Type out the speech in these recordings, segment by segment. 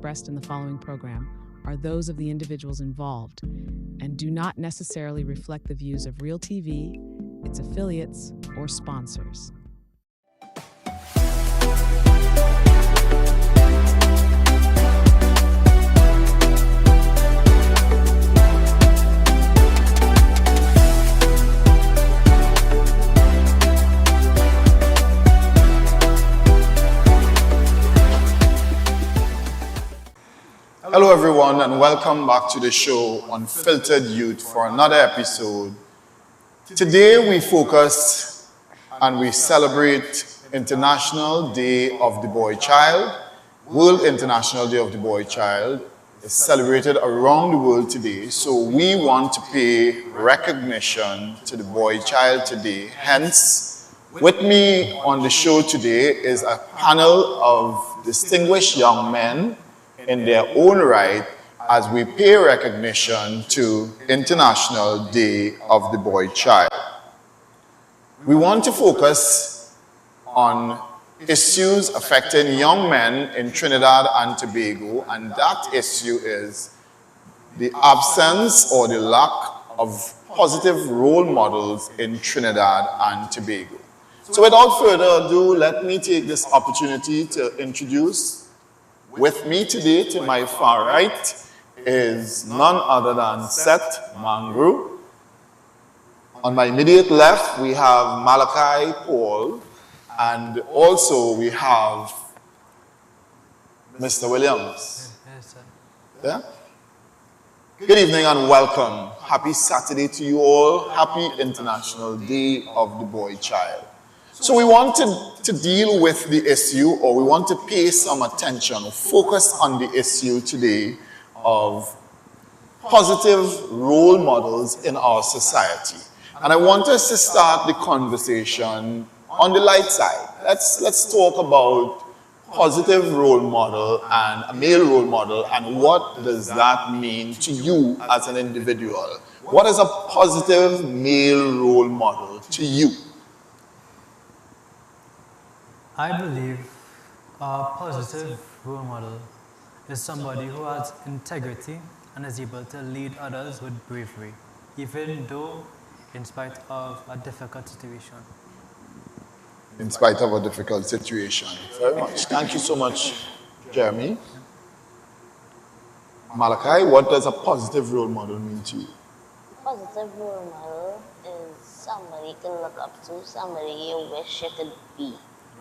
expressed in the following program are those of the individuals involved and do not necessarily reflect the views of Real TV, its affiliates, or sponsors. Hello everyone and welcome back to the show Unfiltered Youth for another episode. Today we focus and we celebrate International Day of the Boy Child. World International Day of the Boy Child is celebrated around the world today, so we want to pay recognition to the boy child today. Hence, with me on the show today is a panel of distinguished young men in their own right as we pay recognition to International Day of the Boy Child. We want to focus on issues affecting young men in Trinidad and Tobago, and that issue is the absence or the lack of positive role models in Trinidad and Tobago. So without further ado, let me take this opportunity to introduce with me today, to my far right, is none other than Seth Mangru. On my immediate left, we have Malachi Paul, and also we have Mr. Williams. Yes, sir. Yeah? Good evening and welcome. Happy Saturday to you all. Happy International Day of the Boy Child. So we want to deal with the issue, or we want to pay some attention, or focus on the issue today of positive role models in our society. And I want us to start the conversation on the light side. Let's talk about positive role model and a male role model, and what does that mean to you as an individual? What is a positive male role model to you? I believe a positive role model is somebody who has integrity and is able to lead others with bravery, even though in spite of a difficult situation. In spite of a difficult situation. Very much. Thank you so much, Jeremy. Malachi, what does a positive role model mean to you? Positive role model is somebody you can look up to, somebody you wish you could be.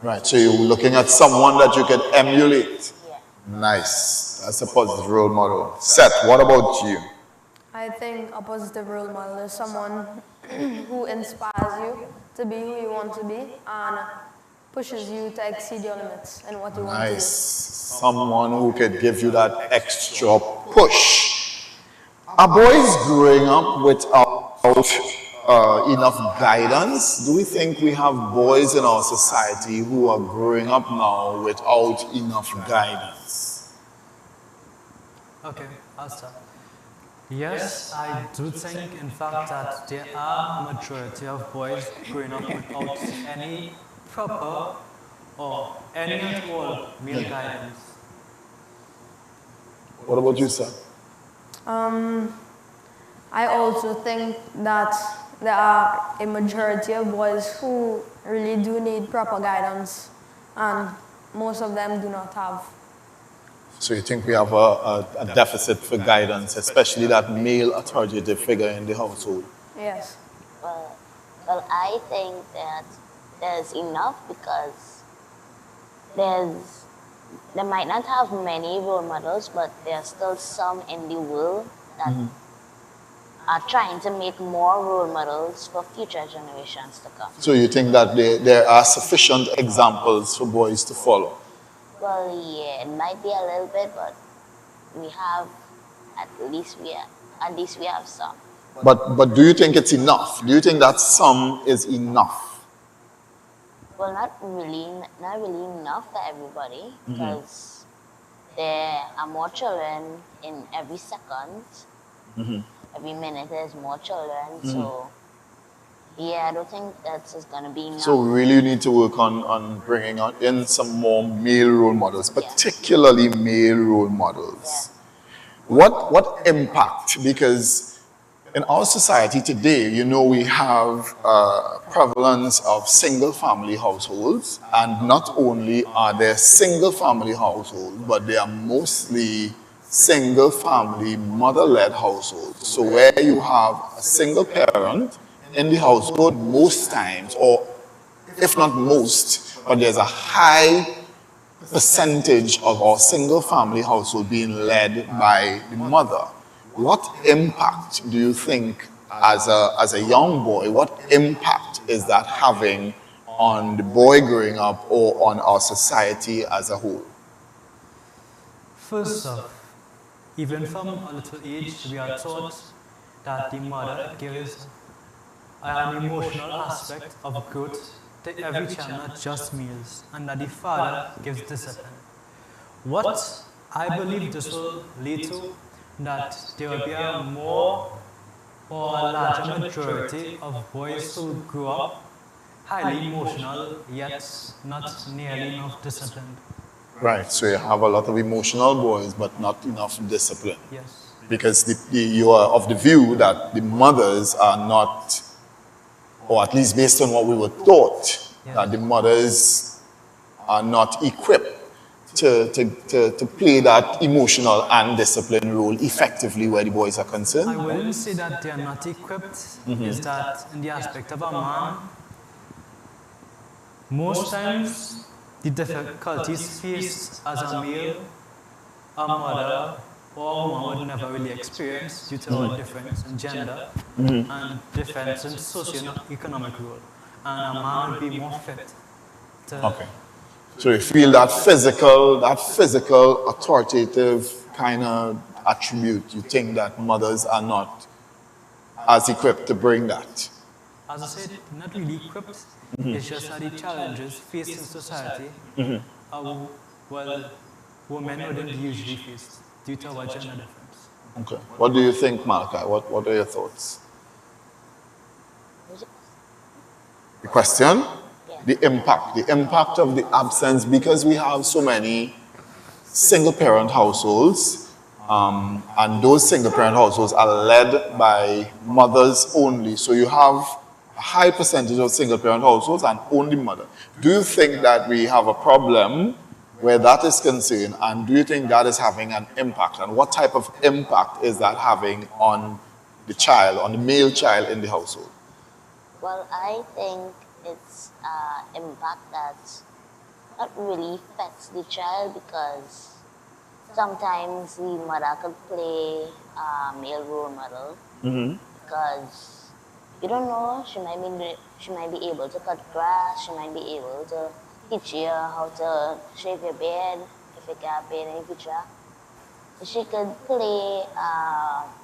Right, so you're looking at someone that you can emulate. Yeah. Nice. That's a positive role model. Seth, what about you? I think a positive role model is someone who inspires you to be who you want to be and pushes you to exceed your limits and what you want to do. Nice. Someone who could give you that extra push. Are boys growing up without enough guidance? Do we think we have boys in our society who are growing up now without enough guidance? Okay, I'll start. Yes, I do think, in fact, that there are a majority of boys growing up without any proper or any at all male guidance. What about you, sir? I also think that there are a majority of boys who really do need proper guidance, and most of them do not have. So you think we have a deficit for guidance, especially that male authoritative figure in the household? Yes. Well, I think that there's enough because they might not have many role models, but there are still some in the world that are trying to make more role models for future generations to come. So you think that there are sufficient examples for boys to follow? Well, yeah, it might be a little bit, but we have at least we have some. But do you think it's enough? Do you think that some is enough? Well, not really enough for everybody, because there are more children in every second. Every minute there's more children, so Yeah, I don't think that's just gonna be enough. So we really need to work on bringing in some more male role models, Yeah. particularly male role models. What impact? Because in our society today, you know, we have prevalence of single family households, and not only are there single family households, but they are mostly single family mother-led households. So where you have a single parent in the household most times, or if not most, but there's a high percentage of our single family household being led by the mother. What impact do you think, as a young boy, what impact is that having on the boy growing up or on our society as a whole? First off, even from a little age, we are taught that the mother gives an emotional aspect of growth to every child, not just meals, and that the father gives discipline. What I believe this will lead to, that there will be a more or a larger majority of boys who grow up highly emotional, yet not nearly enough disciplined. Right, so you have a lot of emotional boys, but not enough discipline. Yes. Because you are of the view that the mothers are not, or at least based on what we were taught, that the mothers are not equipped to play that emotional and discipline role effectively where the boys are concerned. I wouldn't say that they are not equipped, is that in the aspect of a man, most times the difficulties faced as a male, a mother, or a woman would never really experience due to our difference in gender and difference in socio-economic role. And a man would be more fit to Okay. So you feel that physical authoritative kind of attribute, you think that mothers are not as equipped to bring that? as I said, not really equipped. It's just that the challenges faced in society are, well, women wouldn't usually face due to our gender difference. Okay. What do you think, Malachi? What are your thoughts? The question? The impact of the absence, because we have so many single parent households, and those single parent households are led by mothers only. So you have a high percentage of single parent households and only mother. Do you think that we have a problem where that is concerned, and do you think that is having an impact? And what type of impact is that having on the child, on the male child in the household? Well, I think it's impact that not really affects the child, because sometimes the mother could play a male role model, because you don't know, she might be able to cut grass, she might be able to teach you how to shave your beard if you can't pay in the future. She could play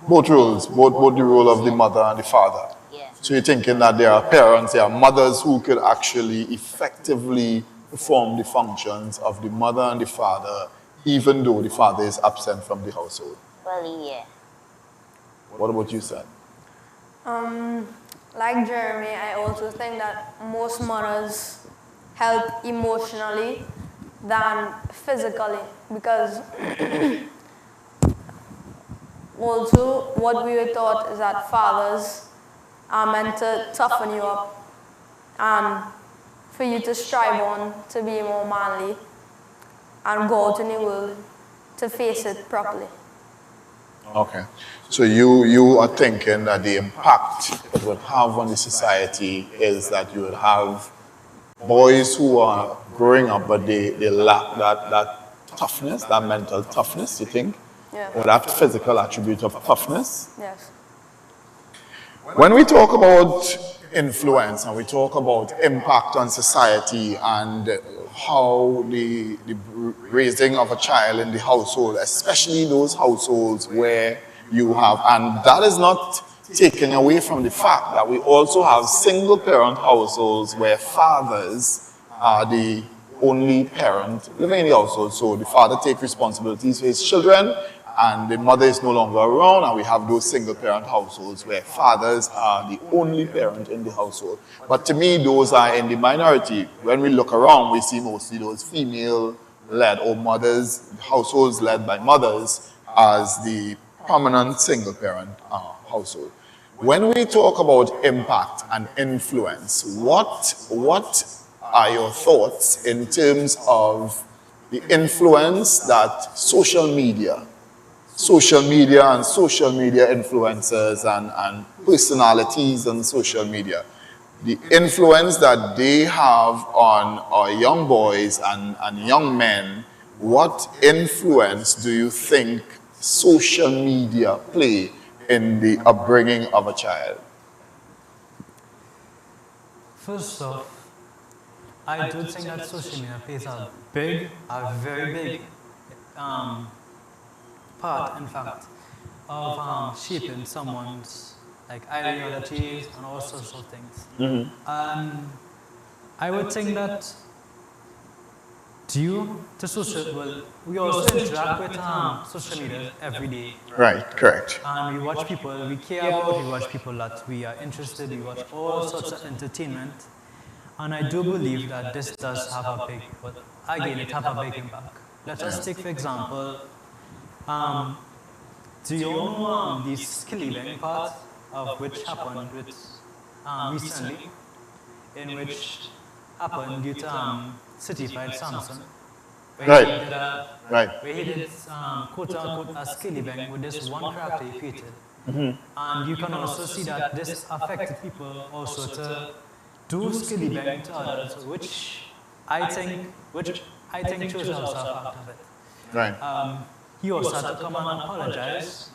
Both roles, both the role of the mother and the father. yeah. So you're thinking that there are parents, there are mothers who could actually effectively perform the functions of the mother and the father, even though the father is absent from the household. Well, yeah. What about you, Sam? Like Jeremy, I also think that most mothers help emotionally than physically, because also what we were taught is that fathers are meant to toughen you up and for you to strive on to be more manly and go out in the world to face it properly. Okay. So you are thinking that the impact it would have on the society is that you would have boys who are growing up, but they lack that toughness, that mental toughness, you think? Yeah. Or that physical attribute of toughness? Yes. When we talk about influence and we talk about impact on society and how the raising of a child in the household, especially those households where you have, and that is not taken away from the fact that we also have single parent households where fathers are the only parent living in the household. So the father takes responsibilities for his children and the mother is no longer around, and we have those single parent households where fathers are the only parent in the household. But to me, those are in the minority. When we look around, we see mostly those female-led or mothers, households led by mothers as the prominent single parent household. When we talk about impact and influence, what are your thoughts in terms of the influence that social media and social media influencers and personalities on social media, the influence that they have on our young boys and young men, what influence do you think social media play in the upbringing of a child? First off, I do think that social media plays a very big part, in fact, of shaping someone's like ideologies and all sorts of things. I would think that due to social, well, we also interact with social media every day. Right, correct. And we watch people we care about, we watch people that we are interested, we watch all sorts of entertainment. And I do believe that this does have a big, but again, it have a big impact. Let us take, for example, do you know the skilling part of which happened with recently, in which happened due to certified Samsung, Right. where he did quote unquote a skilling with this one character he created. And you can also see that this affected people also to do skilling to others, which I think shows also a fact of it. Right. He also had to come and apologize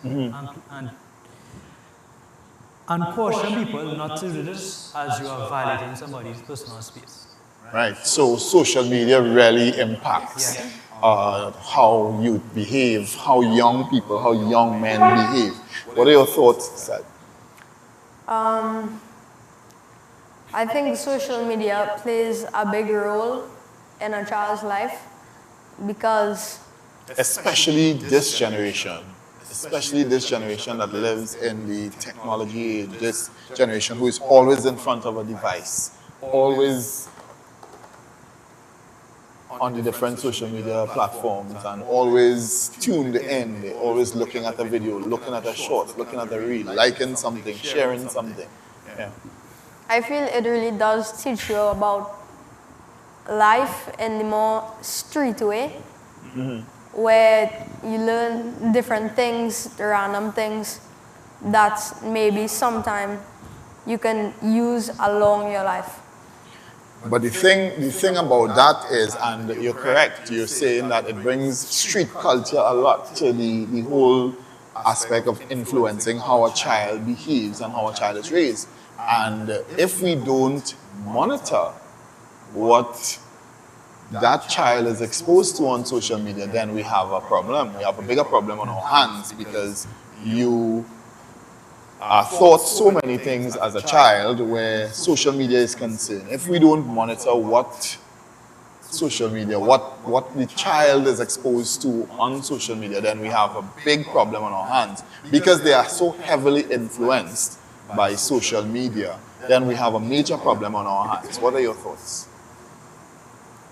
and caution people not to do this as you are violating somebody's personal space. Right. So social media really impacts how youth behave, how young people, how young men behave. What are your thoughts, Sad? I think social media plays a big role in a child's life because Especially this generation that lives in the technology age, this generation who is always in front of a device, always on the different social media platforms and always tuned in. They're always looking at a video, looking at a short, looking at a reel, liking something, sharing something. Yeah. I feel it really does teach you about life in the more street way, where you learn different things, random things that maybe sometime you can use along your life. But the thing about that is, and you're correct, you're saying that it brings street culture a lot to the whole aspect of influencing how a child behaves and how a child is raised. And if we don't monitor what that child is exposed to on social media, then we have a problem. We have a bigger problem on our hands because you are taught so many things as a child where social media is concerned. If we don't monitor what social media, what the child is exposed to on social media, then we have a big problem on our hands because they are so heavily influenced by social media. Then we have a major problem on our hands. What are your thoughts?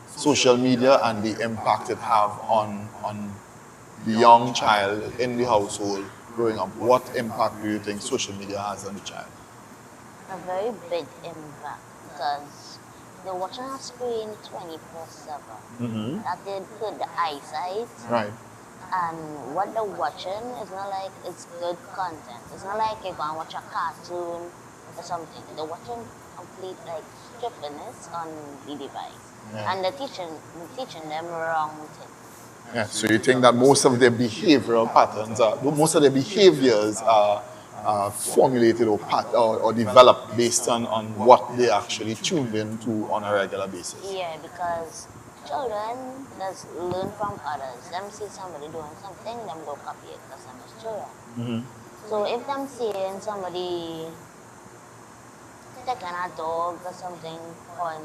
Social media and the impact it have on the young child in the household growing up. What impact do you think social media has on the child? A very big impact because they're watching a screen 24/7. That did hurt the eyesight. Right. And what they're watching is not like it's good content. It's not like you're going to watch a cartoon or something. They're watching complete like stupidness on the device. Yeah. And they're teaching them wrong things. Yeah. So you think that most of their behavioral patterns, most of their behaviors are formulated or developed based on what they actually tuned into on a regular basis. Yeah, because children just learn from others. Them see somebody doing something, them go copy it because them is children. So if them seeing somebody taking a dog or something on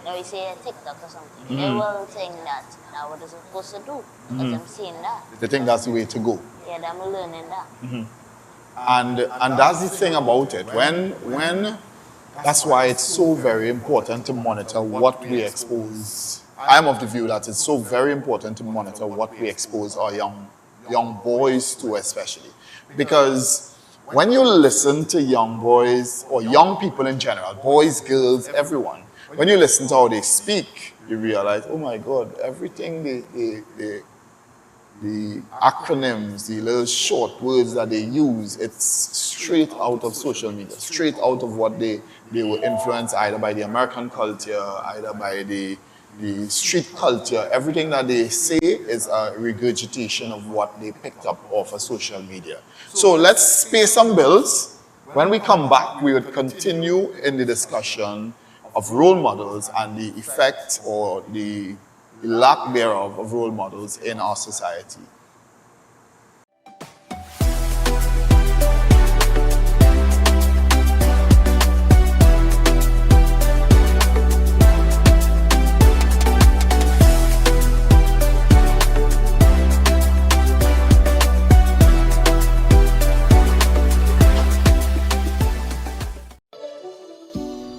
Now we say a TikTok or something. They will think that what is supposed to do because I'm seeing that. They think that's the way to go. Yeah, I'm learning that. And that's the thing about it. When that's why it's so very important to monitor what we expose. I'm of the view that it's so very important to monitor what we expose our young boys to, especially. Because when you listen to young boys or young people in general, boys, girls, everyone, when you listen to how they speak, you realize, oh my God, everything the acronyms, the little short words that they use, it's straight out of social media, straight out of what they were influenced either by the American culture, either by the street culture. Everything that they say is a regurgitation of what they picked up off of social media. So let's pay some bills. When we come back, we would continue in the discussion of role models and the effect or the lack thereof of role models in our society.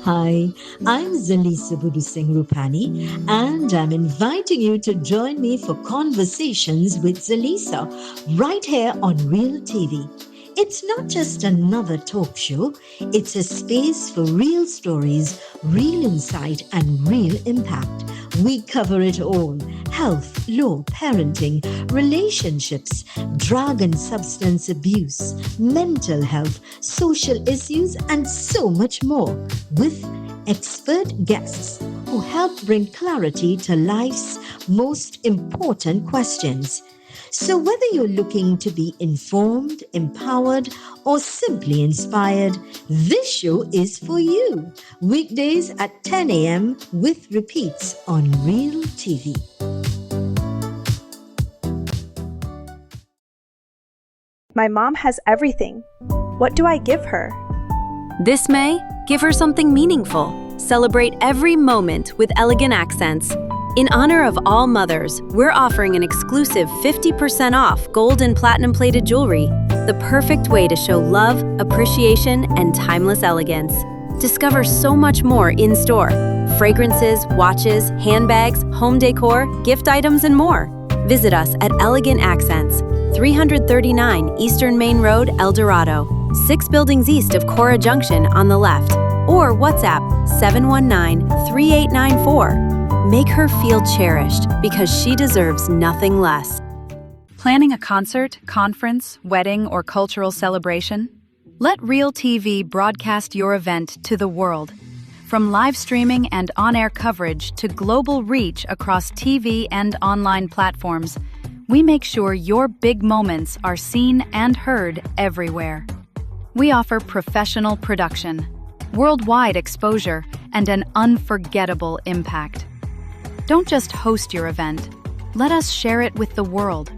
Hi, I'm Zalisa Budu Singh Rupani, and I'm inviting you to join me for Conversations with Zalisa right here on Real TV. It's not just another talk show, it's a space for real stories, real insight, and real impact. We cover it all: health, law, parenting, relationships, drug and substance abuse, mental health, social issues, and so much more, with expert guests who help bring clarity to life's most important questions. So, whether you're looking to be informed, empowered, or simply inspired, this show is for you. Weekdays at 10 a.m. with repeats on Real TV. My mom has everything. What do I give her? This May, give her something meaningful. Celebrate every moment with elegant accents. In honor of all mothers, we're offering an exclusive 50% off gold and platinum-plated jewelry, the perfect way to show love, appreciation, and timeless elegance. Discover so much more in-store: fragrances, watches, handbags, home decor, gift items, and more. Visit us at Elegant Accents, 339 Eastern Main Road, El Dorado, 6 buildings east of Cora Junction on the left, or WhatsApp 719-3894. Make her feel cherished because she deserves nothing less. Planning a concert, conference, wedding, or cultural celebration? Let Real TV broadcast your event to the world. From live streaming and on-air coverage to global reach across TV and online platforms, we make sure your big moments are seen and heard everywhere. We offer professional production, worldwide exposure, and an unforgettable impact. Don't just host your event. Let us share it with the world.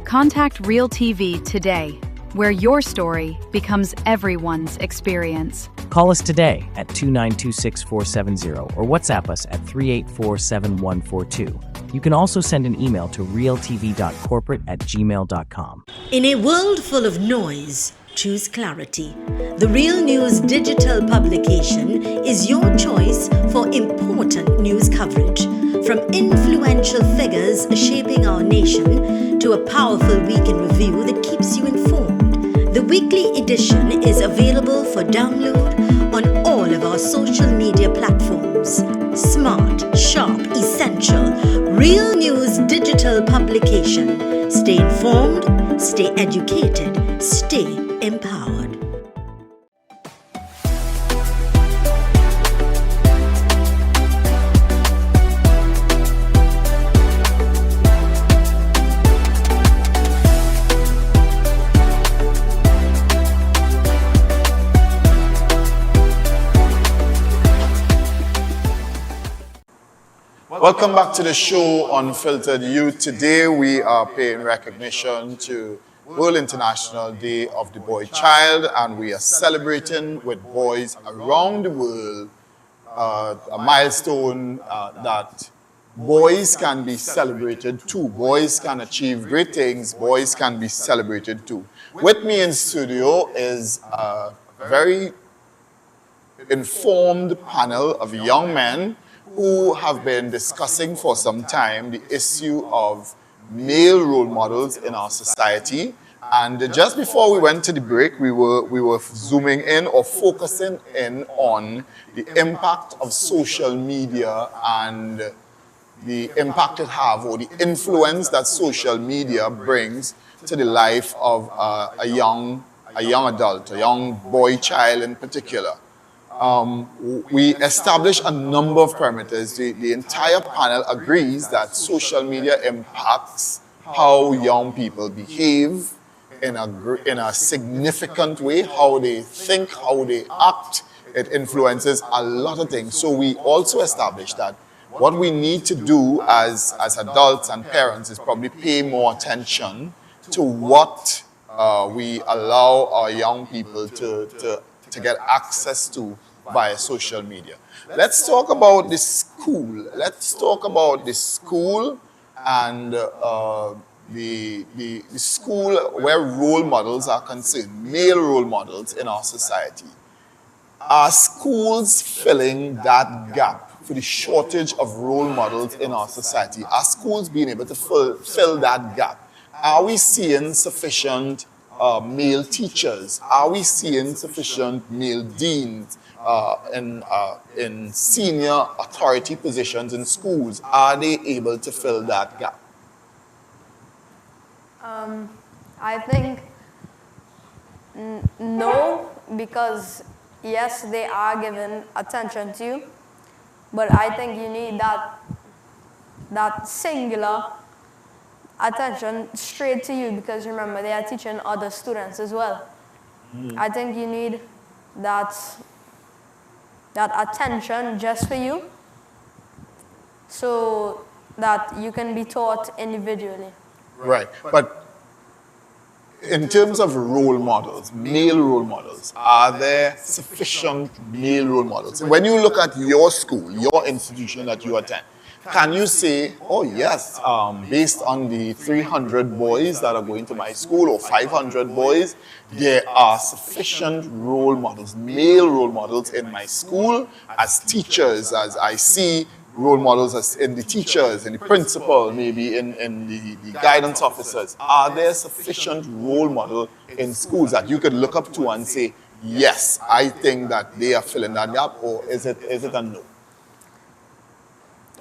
Contact Real TV today, where your story becomes everyone's experience. Call us today at 2926470 or WhatsApp us at 3847142. You can also send an email to realtv.corporate@gmail.com. In a world full of noise, choose clarity. The Real News digital publication is your choice for important news coverage. From influential figures shaping our nation to a powerful week in review that keeps you informed. The weekly edition is available for download on all of our social media platforms. Smart, sharp, essential, Real News digital publication. Stay informed, stay educated, stay empowered. Welcome back to the show, Unfiltered Youth. Today we are paying recognition to World International Day of the Boy Child, and we are celebrating with boys around the world a milestone that boys can be celebrated too. Boys can achieve great things. Boys can be celebrated too. With me in studio is a very informed panel of young men who have been discussing for some time the issue of male role models in our society. And just before we went to the break, we were zooming in or focusing in on the impact of social media and the impact it have, or the influence that social media brings to the life of a young adult, a young boy child in particular. We established a number of parameters. The entire panel agrees that social media impacts how young people behave in a significant way, how they think, how they act. It influences a lot of things. So we also established that what we need to do as adults and parents is probably pay more attention to what we allow our young people to get access to via social media. Let's talk about the school. Let's talk about the school and the school where role models are concerned, male role models in our society. Are schools filling that gap for the shortage of role models in our society? Are schools being able to fill that gap? Are we seeing sufficient male teachers? Are we seeing sufficient male deans in senior authority positions in schools? Are they able to fill that gap? I think no, because yes, they are given attention to you, but I think you need that singular attention straight to you, because remember, they are teaching other students as well. I think you need that attention just for you, so that you can be taught individually. Right, but in terms of role models, male role models, are there sufficient male role models? When you look at your school, your institution that you attend, can you say, oh yes, based on the 300 boys that are going to my school or 500 boys, there are sufficient role models, male role models in my school as teachers, as I see role models as in the teachers, in the principal, maybe in the guidance officers. Are there sufficient role models in schools that you could look up to and say, yes, I think that they are filling that gap, or is it a no?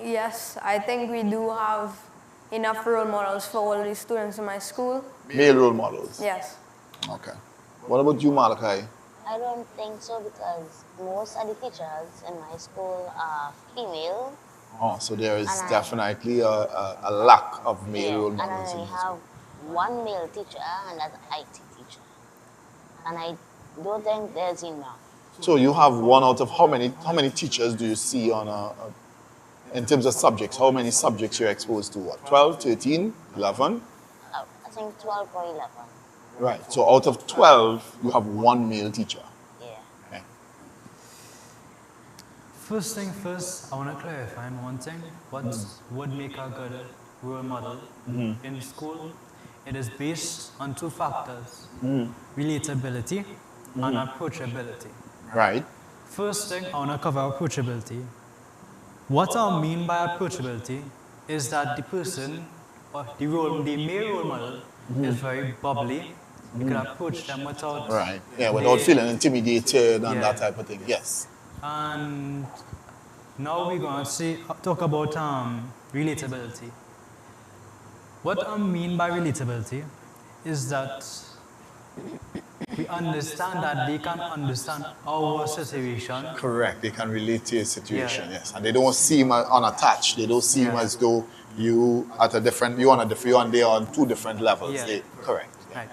Yes, I think we do have enough role models for all the students in my school. Male role models? Yes. Okay. What about you, Malachi? I don't think so, because most of the teachers in my school are female. Oh, so there is definitely a lack of male role models. And I have one male teacher, and that's an IT teacher. And I don't think there's enough. So you have one out of how many teachers do you see on in terms of subjects? How many subjects you're exposed to? What, 12, 13, 11? I think 12 or 11. Right, so out of 12, you have one male teacher. Yeah. Okay. First thing first, I want to clarify on one thing. What would make a good role model in school? It is based on two factors, relatability and approachability. Right. First thing, I want to cover approachability. What I mean by approachability is that the person, or the male role model, is very bubbly. You can approach them without... Right, yeah, without feeling intimidated and that type of thing, yes. And now we're going to talk about relatability. What I mean by relatability is that we understand that they can understand our situation. Correct, they can relate to your situation, yes. And they don't seem unattached. They don't seem as though you are on two different levels. Yeah. Correct. Yeah. Right.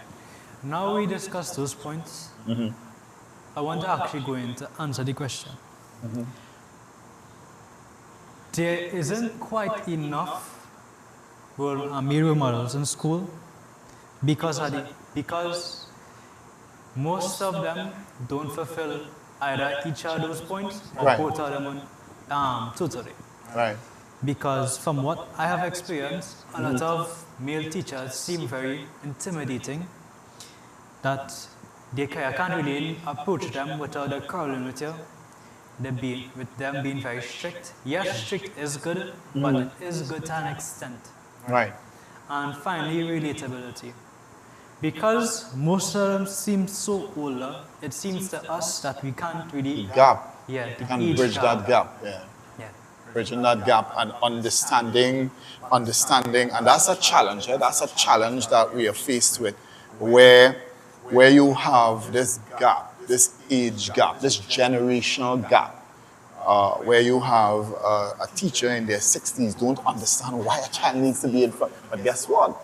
Now we discuss those points. I want to actually go in to answer the question. There isn't quite enough male role models in school because most of them don't fulfill either each of those points or Right. both of them totally. Right. Because from what I have experienced, a lot of male teachers seem very intimidating, that they can't really approach them without the curriculum with them being very strict. Yes, strict is good, but it is good to an extent. Right. And finally, relatability. Because most of them seem so older, it seems to us that we can't really Gap. the And age bridge that gap. Yeah. Yeah. Bridging that gap and understanding, and that's a challenge. That's a challenge that we are faced with, where you have this gap, this age gap, this generational gap, where you have a teacher in their 60s don't understand why a child needs to be in front. But guess what?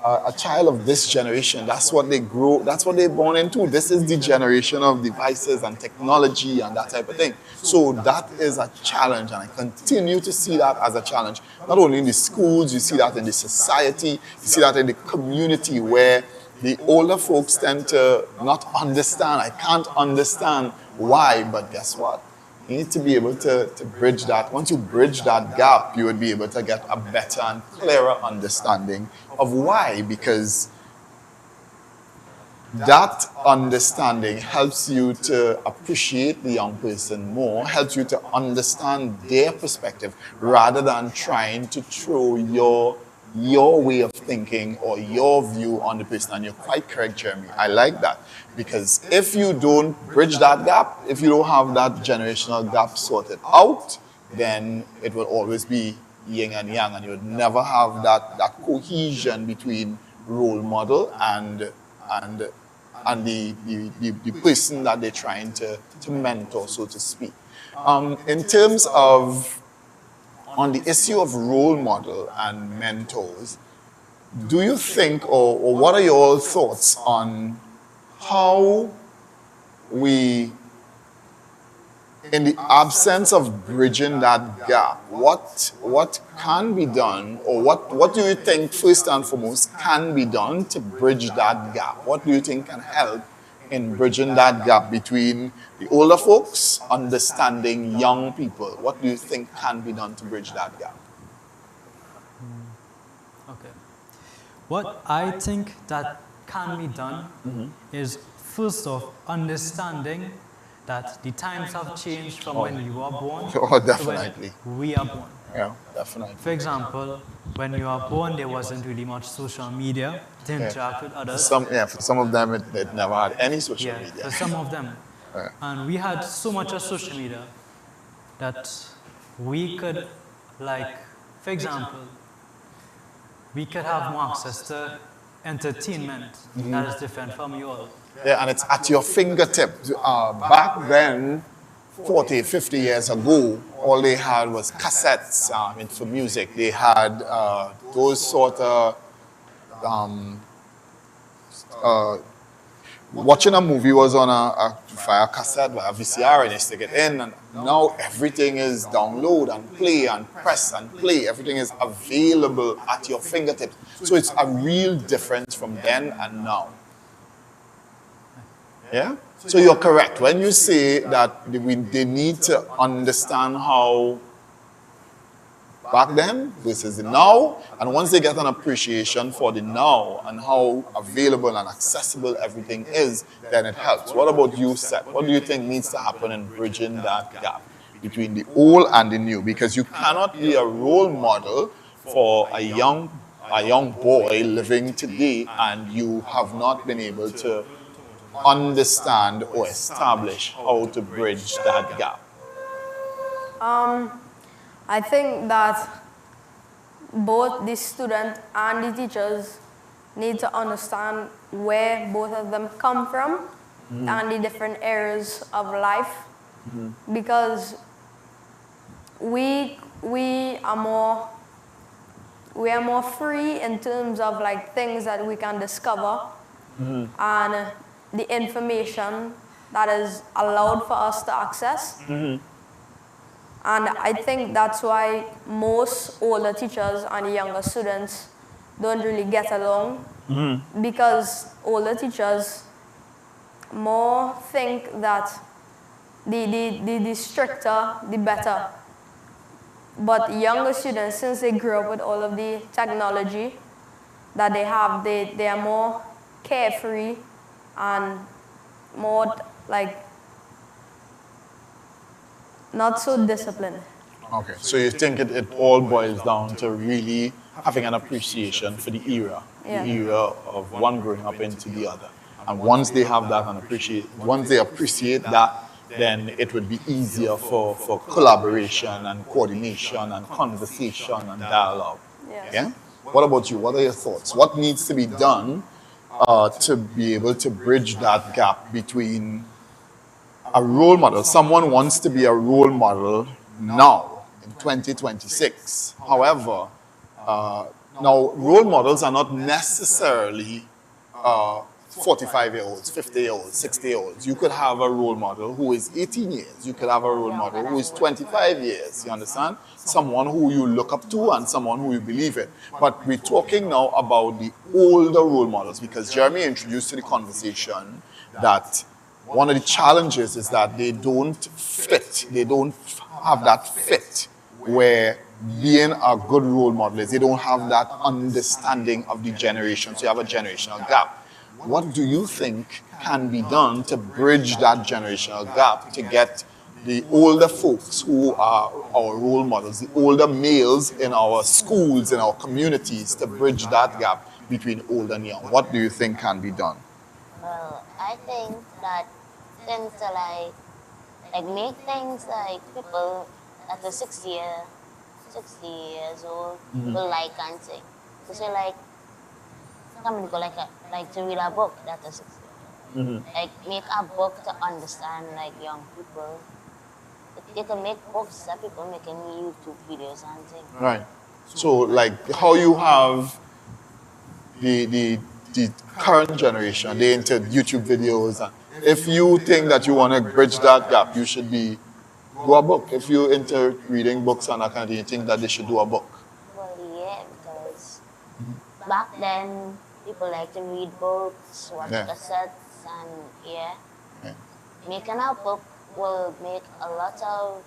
A child of this generation, that's what they grow, that's what they're born into. This is the generation of devices and technology and that type of thing. So that is a challenge, and I continue to see that as a challenge. Not only in the schools, you see that in the society, you see that in the community, where the older folks tend to not understand. I can't understand why, but guess what? You need to be able to bridge that. Once you bridge that gap, you would be able to get a better and clearer understanding of why, because that understanding helps you to appreciate the young person more, helps you to understand their perspective, rather than trying to throw your way of thinking or your view on the person. And you're quite correct, Jeremy. I like that. Because if you don't bridge that gap, if you don't have that generational gap sorted out, then it will always be yin and yang, and you would never have that cohesion between role model and the person that they're trying to mentor, so to speak. In terms of on the issue of role model and mentors, do you think, or what are your thoughts on how we, in the absence of bridging that gap, what can be done, or what do you think first and foremost can be done to bridge that gap? What do you think can help in bridging that gap between the older folks understanding young people? What do you think can be done to bridge that gap? Okay. What I think that can be done is, first off, understanding that the times have changed from when you were born Oh, to definitely. when we are born. Yeah, definitely. For example, when you were born, there wasn't really much social media to interact with others. For some of them, it never had any social Yeah, media. for some of them. Yeah. And we had so much of social media that we could, like, for example, we could have more access to entertainment that is different from you all. Yeah, and it's at your fingertips. Back then, 40, 50 years ago, all they had was cassettes for music. They had those sort of watching a movie was on via cassette, via VCR, and you stick it in, and now everything is download and play and press and play. Everything is available at your fingertips. So it's a real difference from then and now. Yeah? So you're correct when you say that they need to understand how back then versus the now, and once they get an appreciation for the now and how available and accessible everything is, then it helps. What about you, Seth? What do you think needs to happen in bridging that gap between the old and the new? Because you cannot be a role model for a young boy living today and you have not been able to understand or establish how to bridge that gap. I think that both the student and the teachers need to understand where both of them come from and the different areas of life, because we are more free in terms of like things that we can discover and the information that is allowed for us to access. And I think that's why most older teachers and younger students don't really get along, because older teachers more think that the stricter, the better. But younger students, since they grew up with all of the technology that they have, they are more carefree and more like not so disciplined. Okay, so you think it all boils down to really having an appreciation for the era, Yeah. the era of one growing up into the other. And once they have that and once they appreciate that, then it would be easier for collaboration and coordination and conversation and dialogue. Yes. Yeah? What about you? What are your thoughts? What needs to be done to be able to bridge that gap between a role model? Someone wants to be a role model now in 2026. However, now role models are not necessarily 45-year-olds, 50-year-olds, 60-year-olds. You could have a role model who is 18 years. You could have a role model who is 25 years. You understand? Someone who you look up to and someone who you believe in. But we're talking now about the older role models, because Jeremy introduced to the conversation that one of the challenges is that they don't fit. They don't have that fit where being a good role model is. They don't have that understanding of the generation. So you have a generational gap. What do you think can be done to bridge that generational gap to get the older folks who are our role models, the older males in our schools, in our communities, to bridge that gap between old and young? What do you think can be done? Well, I think that things to like make things like people that are 60 years old will like and sing. So say like somebody go like to read a book that is 60 years old. Like make a book to understand like young people. They can make books that people making YouTube videos and things. Right. So like how you have the current generation, they into YouTube videos, and if you think that you want to bridge that gap, you should go a book. If you're into reading books and that kind of thing, you think that they should do a book. Well, yeah, because back then people like to read books, watch cassettes, and yeah. Making a book will make a lot of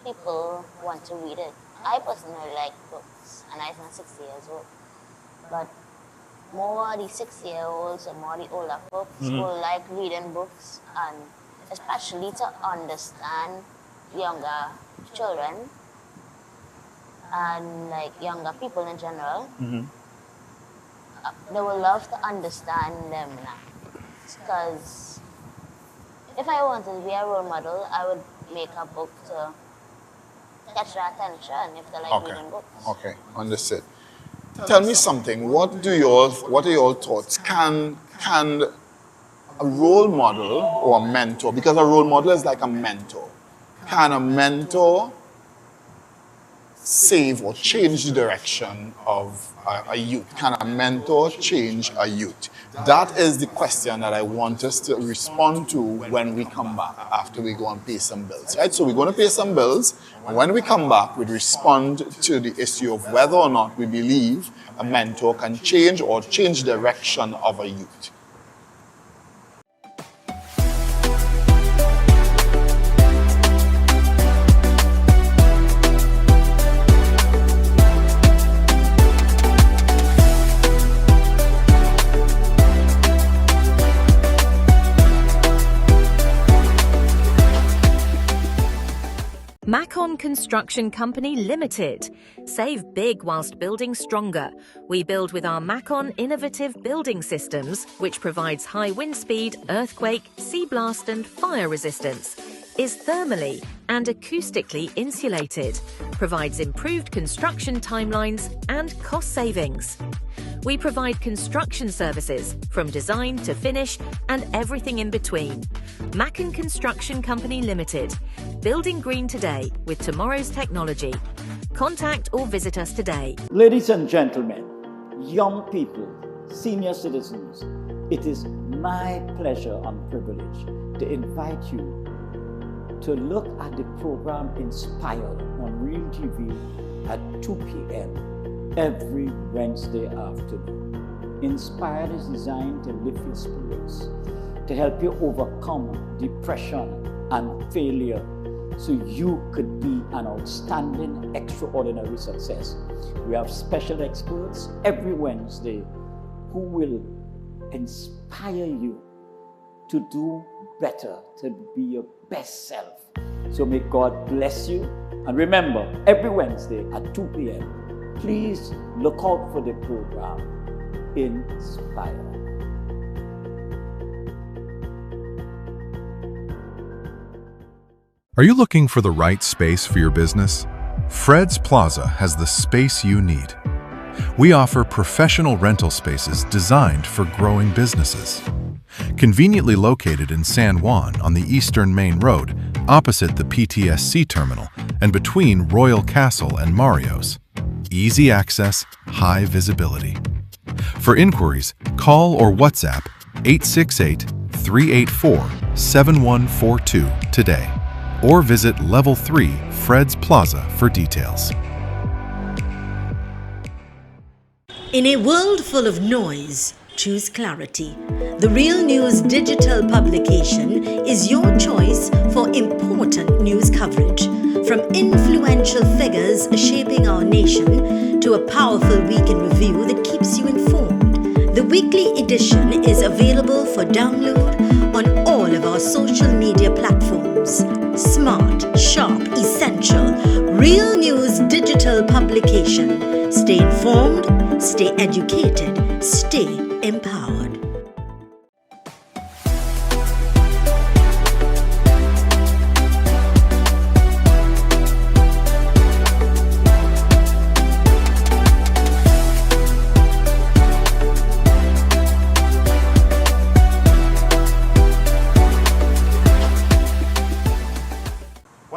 people want to read it. I personally like books, and I'm not 60 years old. But more the 60-year-olds and more the older folks will like reading books, and especially to understand younger children and like younger people in general. They will love to understand them now. Because if I wanted to be a role model, I would make a book to catch their attention if they like reading books. Okay, understood. Tell me something. What are your thoughts? Can a role model or a mentor, because a role model is like a mentor, can a mentor save or change the direction of a youth? Can a mentor change a youth? That is the question that I want us to respond to when we come back after we go and pay some bills. Right? So we're going to pay some bills, and when we come back, we respond to the issue of whether or not we believe a mentor can change or change the direction of a youth. Macon Construction Company Limited. Save big whilst building stronger. We build with our Macon innovative building systems, which provides high wind speed, earthquake, sea blast and fire resistance. Is thermally and acoustically insulated. Provides improved construction timelines and cost savings. We provide construction services from design to finish and everything in between. Macon Construction Company Limited. Building green today with tomorrow's technology. Contact or visit us today. Ladies and gentlemen, young people, senior citizens, it is my pleasure and privilege to invite you to look at the program Inspired on Real TV at 2 p.m. every Wednesday afternoon. Inspired is designed to lift your spirits, to help you overcome depression, and failure so you could be an outstanding, extraordinary success. We have special experts every Wednesday who will inspire you to do better, to be your best self. So may God bless you. And remember, every Wednesday at 2 p.m., please look out for the program Inspire. Are you looking for the right space for your business? Fred's Plaza has the space you need. We offer professional rental spaces designed for growing businesses. Conveniently located in San Juan on the Eastern Main Road, opposite the PTSC terminal and between Royal Castle and Mario's. Easy access, high visibility. For inquiries, call or WhatsApp 868-384-7142 today, or visit Level 3 Fred's Plaza for details. In a world full of noise, choose clarity. The Real News digital publication is your choice for important news coverage. From influential figures shaping our nation to a powerful week in review that keeps you informed. The weekly edition is available for download on all of our social media platforms. Smart, sharp, essential. Real News digital publication. Stay informed, stay educated, stay empowered.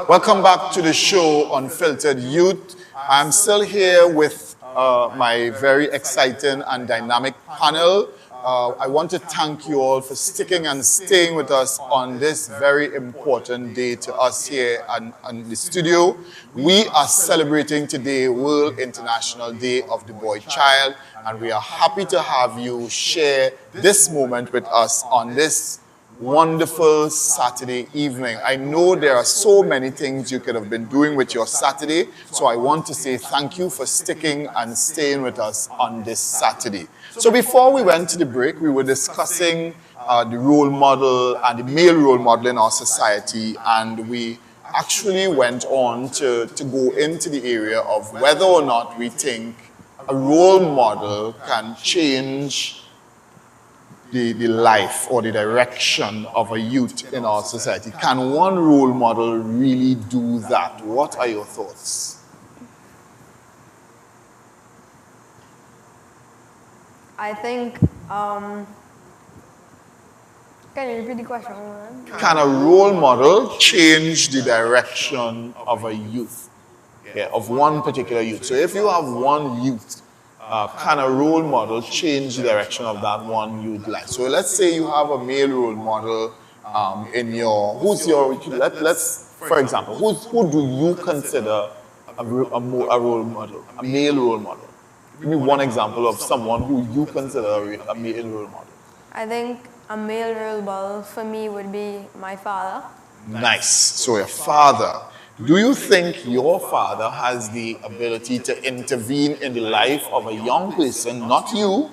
Welcome back to the show, Unfiltered Youth. I'm still here with my very exciting and dynamic panel. I want to thank you all for sticking and staying with us on this very important day to us here in the studio. We are celebrating today World International Day of the Boy Child, and we are happy to have you share this moment with us on this wonderful Saturday evening. I know there are so many things you could have been doing with your Saturday, so I want to say thank you for sticking and staying with us on this Saturday. So before we went to the break, we were discussing the role model and the male role model in our society, and we actually went on to go into the area of whether or not we think a role model can change the life or the direction of a youth in our society. Can one role model really do that? What are your thoughts? I think, can you repeat the question? Can a role model change the direction of a youth? Yeah, of one particular youth. So if you have one youth, can a role model change the direction of that one youth life? So let's say you have a male role model in your, let's for example, who do you consider a role model, a male role model? Give me one example of someone who you consider a male role model. I think a male role model for me would be my father. Nice. So your father. Do you think your father has the ability to intervene in the life of a young person, not you,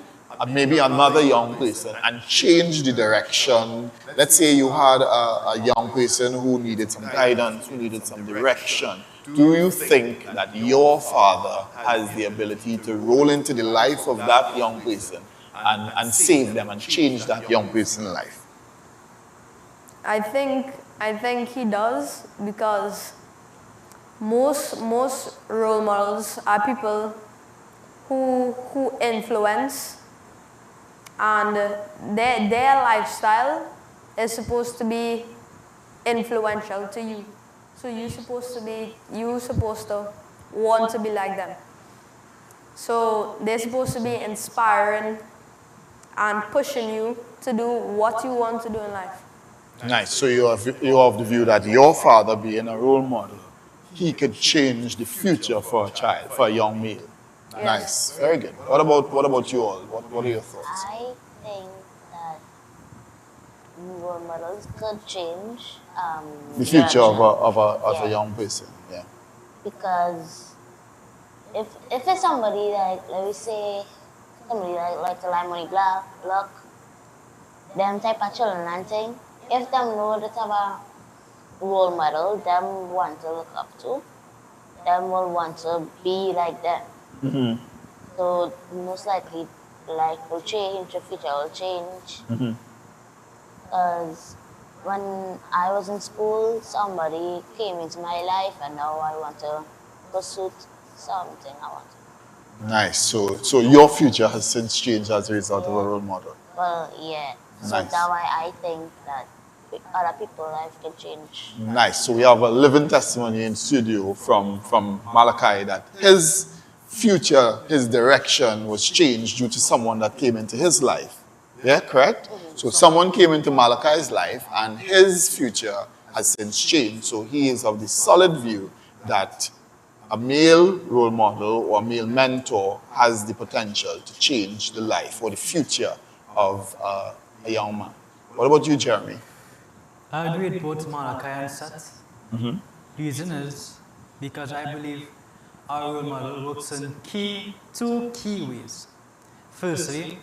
maybe another young person, and change the direction? Let's say you had a young person who needed some guidance, who needed some direction. Do you think that your father has the ability to roll into the life of that young person and save them and change that young person's life? I think he does, because most role models are people who influence, and their lifestyle is supposed to be influential to you. So you're supposed to want to be like them. So they're supposed to be inspiring and pushing you to do what you want to do in life. Nice. So you have the view that your father being a role model, he could change the future for a child, for a young male. Yes. Nice. Very good. What about you all? What are your thoughts? I think that role models could change The future of direction. a young person. Yeah. Because if it's somebody like, let me say, somebody like to like money black, look, them type of children and thing, if them know that have a role model, them want to look up to, them will want to be like them. Mm-hmm. So most likely life will change, the future will change. Mm-hmm. Because when I was in school, somebody came into my life and now I want to pursue something I want. Nice. So your future has since changed as a result of a role model. Well, yeah. So Nice. that's why I think that other people's life can change. Nice. So we have a living testimony in studio from Malachi that his future, his direction was changed due to someone that came into his life. Yeah, correct? So someone came into Malachi's life and his future has since changed. So he is of the solid view that a male role model or a male mentor has the potential to change the life or the future of a young man. What about you, Jeremy? I agree with both Malachi and Seth. Mm-hmm. Reason is because I believe our role model works in two key ways. Firstly,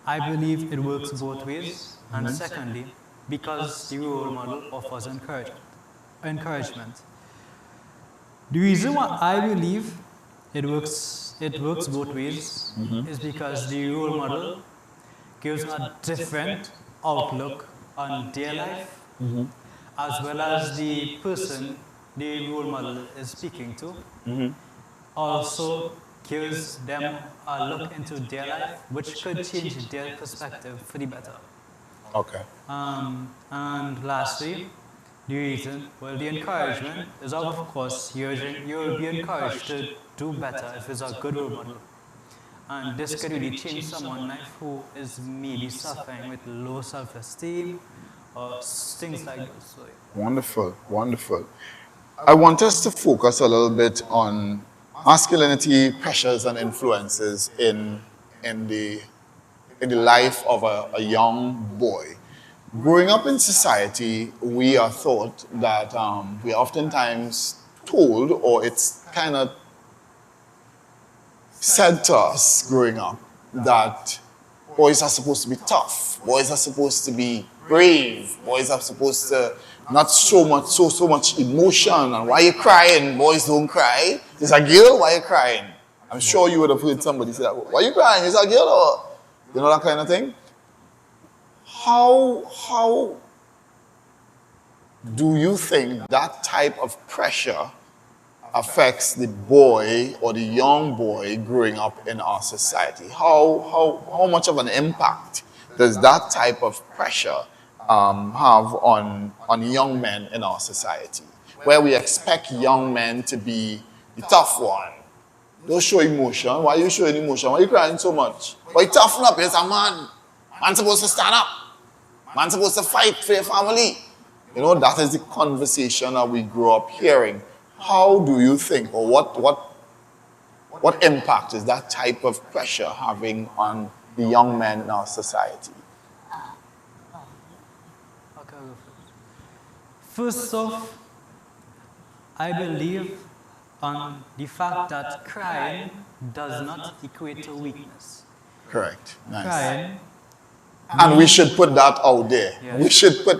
I believe it works both ways, and secondly, because the role model offers encouragement. The reason why I believe it works both ways is because the role model gives a different outlook on their life, as well as the person the role model is speaking to, also gives them a look into their life, which could change their perspective for the better. Okay. And lastly, the reason, well, the encouragement is of course you'll be encouraged to do better if it's a good role model. And this could really change someone's life who is maybe suffering with low self-esteem or things like those. So, yeah. Wonderful, wonderful. I want us to focus a little bit on masculinity, pressures, and influences in the life of a young boy. Growing up in society, we are taught that we are oftentimes told, or it's kind of said to us growing up, that boys are supposed to be tough, boys are supposed to be brave, boys are supposed to not so much emotion. And why you crying? Boys don't cry. It's a girl, why you crying? I'm sure you would have heard somebody say that. Why you crying? It's a girl, or you know, that kind of thing. How do you think that type of pressure affects the boy or the young boy growing up in our society? How much of an impact does that type of pressure have on young men in our society, where we expect young men to be the tough one? Don't show emotion. Why are you showing emotion? Why are you crying so much? Why you toughen up? You're a man. Man's supposed to stand up. Man's supposed to fight for your family. You know, that is the conversation that we grow up hearing. How do you think, or what impact is that type of pressure having on the young men in our society? Okay, I'll go first off, I believe on the fact that crying does not equate to weakness. Correct. Nice. Crying. And we should put that out there. Yes.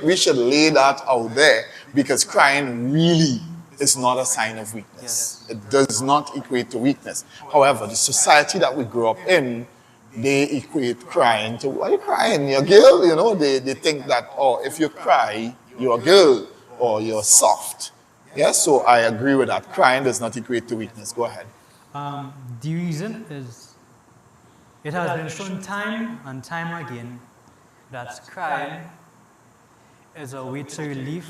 We should lay that out there, because crying really is not a sign of weakness. Yes. It does not equate to weakness. However, the society that we grew up in, they equate crying to, why are you crying? You're a girl, you know, they think that, oh, if you cry, you're a girl or you're soft. Yes, so I agree with that. Crying does not equate to weakness. Go ahead. The reason is, it has been shown time and time again that crying is a way to relieve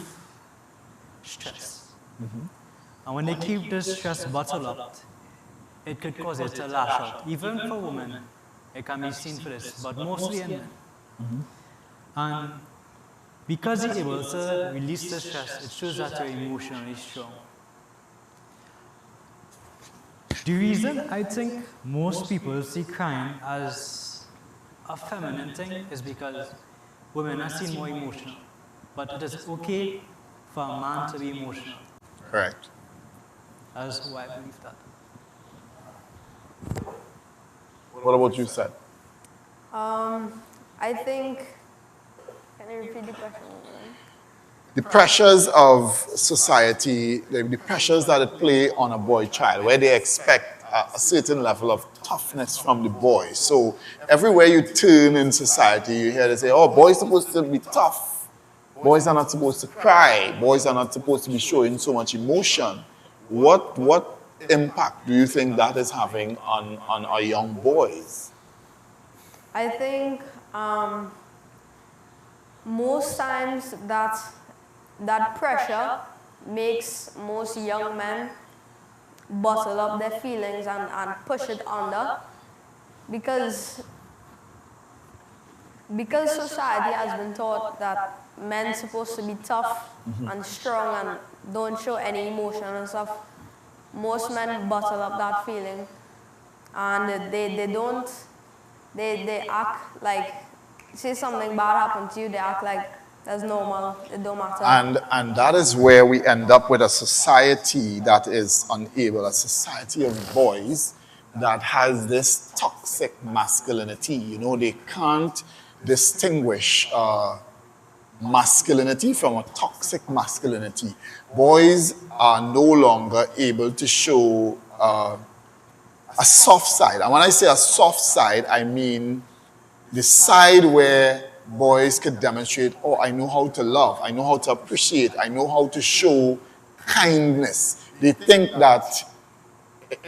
stress. And when they keep this stress bottled up, it could cause it to lash out. Even for women, it can be seen for this, but mostly in men. And because you're able to release the stress, it shows that you're emotionally strong. The reason I think most people see crying as a feminine thing is because women are seen more emotional. But it is okay for a man to be emotional. Correct. That is who I believe that. What about you, Seth? I think, can you repeat the question? The pressures of society, the pressures that it play on a boy child, where they expect a certain level of toughness from the boy. So everywhere you turn in society, you hear they say, oh, boys are supposed to be tough. Boys are not supposed to cry. Boys are not supposed to be showing so much emotion. What impact do you think that is having on our young boys? I think most times that pressure makes most young men bottle up their feelings and push it under because society has been taught that men supposed to be tough and strong and don't show any emotion and stuff. Most men bottle up that feeling and they act like, say something bad happened to you, they act like that's normal, it don't matter. And that is where we end up with a society that is unable, a society of boys that has this toxic masculinity. You know, they can't distinguish masculinity from a toxic masculinity. Boys are no longer able to show a soft side. And when I say a soft side, I mean the side where boys could demonstrate, oh, I know how to love, I know how to appreciate, I know how to show kindness. They think that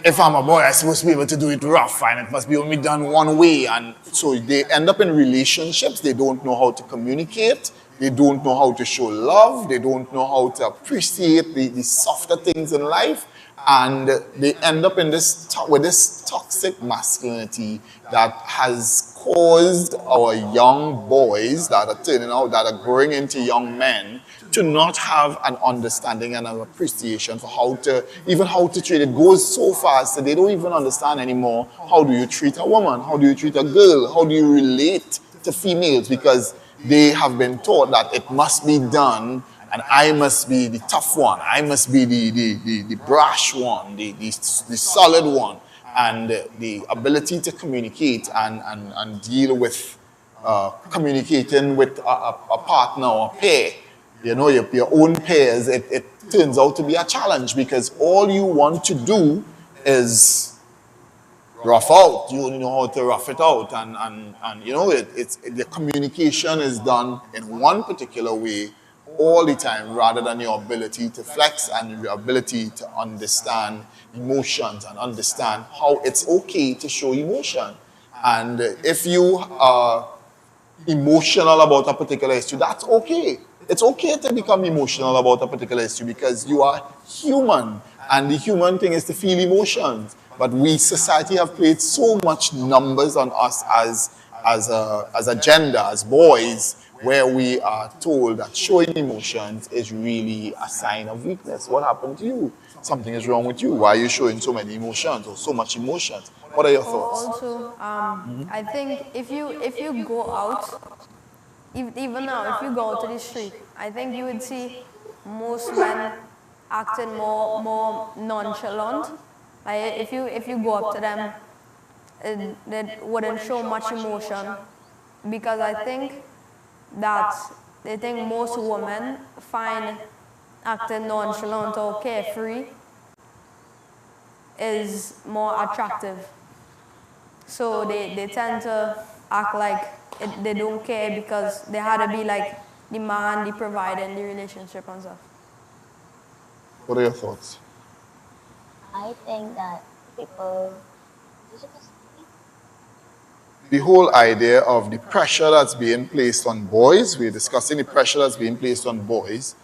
if I'm a boy, I'm supposed to be able to do it rough and it must be only done one way. And so they end up in relationships, they don't know how to communicate, they don't know how to show love, they don't know how to appreciate the softer things in life. And they end up in with this toxic masculinity that has caused our young boys that are turning out, that are growing into young men, to not have an understanding and an appreciation for how to treat. It goes so fast that they don't even understand anymore, how do you treat a woman, how do you treat a girl, how do you relate to females, because they have been taught that it must be done and I must be the tough one, I must be the brash one, the solid one. And the ability to communicate and deal with communicating with a partner or a pair, you know, your own pairs, it turns out to be a challenge because all you want to do is rough out. You only know how to rough it out. And you know, the communication is done in one particular way all the time rather than your ability to flex and your ability to understand emotions and understand how it's okay to show emotion. And if you are emotional about a particular issue, that's okay. It's okay to become emotional about a particular issue because you are human and the human thing is to feel emotions. But we, society, have played so much numbers on us as a gender, as boys, where we are told that showing emotions is really a sign of weakness. What happened to you? Something is wrong with you. Why are you showing so many emotions or so much emotions? What are your thoughts? Also, I think if you go out, even now, if you go out to the street, I think you would see most men acting more nonchalant. Like if you go up to them, they wouldn't show much emotion because I think that they think most women find acting nonchalant or carefree is more attractive. So they tend to act like they don't care because they had to be like the man, the provider in the relationship and stuff. What are your thoughts? I think that people... The whole idea of the pressure that's being placed on boys, we're discussing the pressure that's being placed on boys,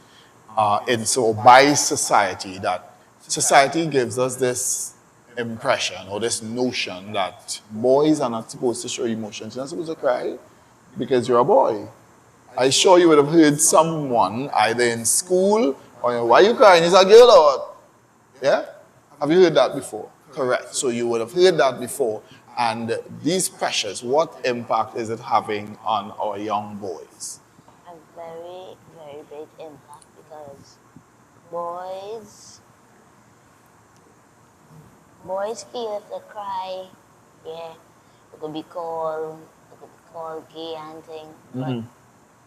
and so by society, that society gives us this impression or this notion that boys are not supposed to show emotions. You're not supposed to cry because you're a boy. I'm sure you would have heard someone either in school or, why are you crying? Is a girl or what? Yeah? Have you heard that before? Correct. So you would have heard that before. And these pressures, what impact is it having on our young boys? A very, very big impact because boys feel if they cry, yeah, they could be called gay and things, but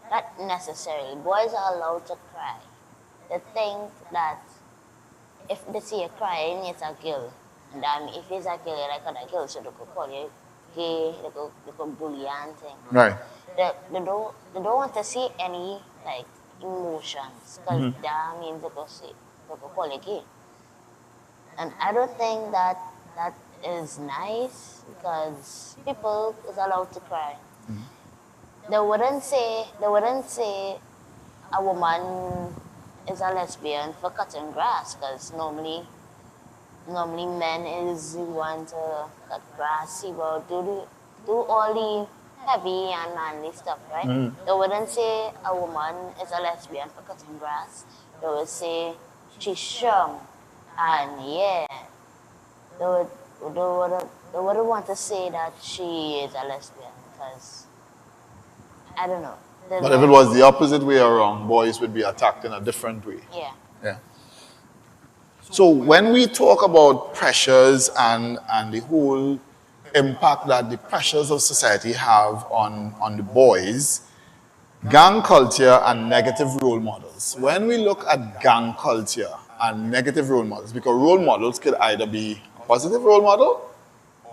not necessarily. Boys are allowed to cry. They think that if they see you crying, it's a girl. And if it's a girl, you're like a girl, so they could call you gay, they could bully you and things. Right. They don't want to see any like emotions, because that means they could call you gay. And I don't think that is nice, because people is allowed to cry. They wouldn't say a woman is a lesbian for cutting grass, because normally men is the one to cut grass, do all the heavy and manly stuff, right? They wouldn't say a woman is a lesbian for cutting grass. They would say she's strong, and yeah, they wouldn't want to say that she is a lesbian, because I don't know. But if it was the opposite way around, boys would be attacked in a different way. Yeah. Yeah. So when we talk about pressures and the whole impact that the pressures of society have on the boys, gang culture and negative role models. When we look at gang culture and negative role models, because role models could either be a positive role model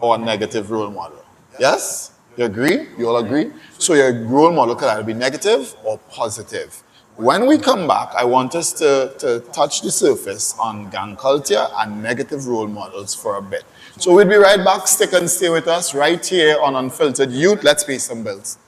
or a negative role model. Yes? You agree? You all agree? So your role model could either be negative or positive. When we come back, I want us to touch the surface on gang culture and negative role models for a bit. So we'll be right back. Stick and stay with us right here on Unfiltered Youth. Let's pay some bills.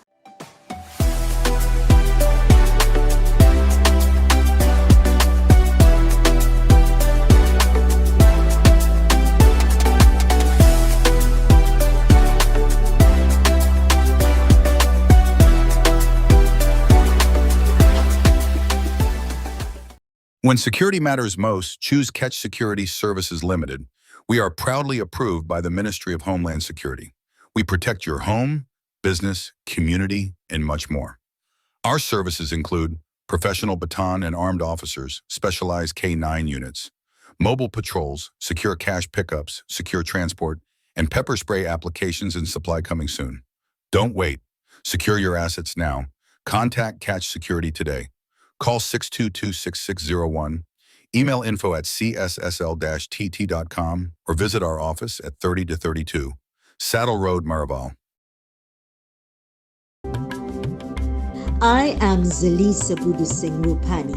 When security matters most, choose Catch Security Services Limited. We are proudly approved by the Ministry of Homeland Security. We protect your home, business, community, and much more. Our services include professional baton and armed officers, specialized K-9 units, mobile patrols, secure cash pickups, secure transport, and pepper spray applications and supply coming soon. Don't wait. Secure your assets now. Contact Catch Security today. Call 622-6601, email info@cssl-tt.com, or visit our office at 30-32 Saddle Road, Maraval. I am Zalisa Budu Singh Rupani,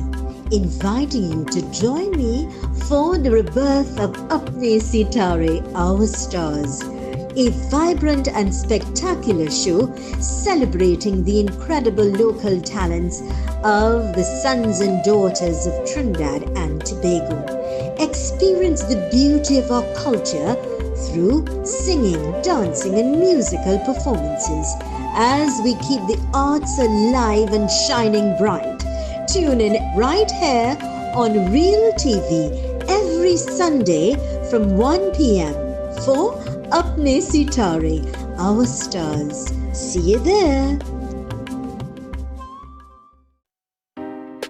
inviting you to join me for the rebirth of Apne Sitare, Our Stars, a vibrant and spectacular show celebrating the incredible local talents of the sons and daughters of Trinidad and Tobago. Experience the beauty of our culture through singing, dancing, and musical performances as we keep the arts alive and shining bright. Tune in right here on Real TV every Sunday from 1 p.m. for Apne Sitare, Our Stars. See you there.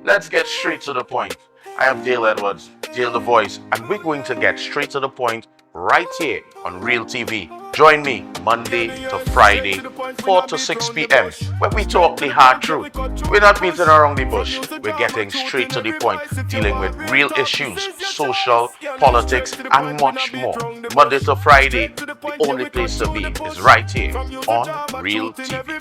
Let's get straight to the point. I am Dale Edwards, Dale the Voice, and we're going to get straight to the point right here on Real TV. Join me Monday to Friday, 4 to 6 p.m. when we talk the hard truth. We're not beating around the bush. We're getting straight to the point, dealing with real issues, social, politics, and much more. Monday to Friday, the only place to be is right here on Real TV.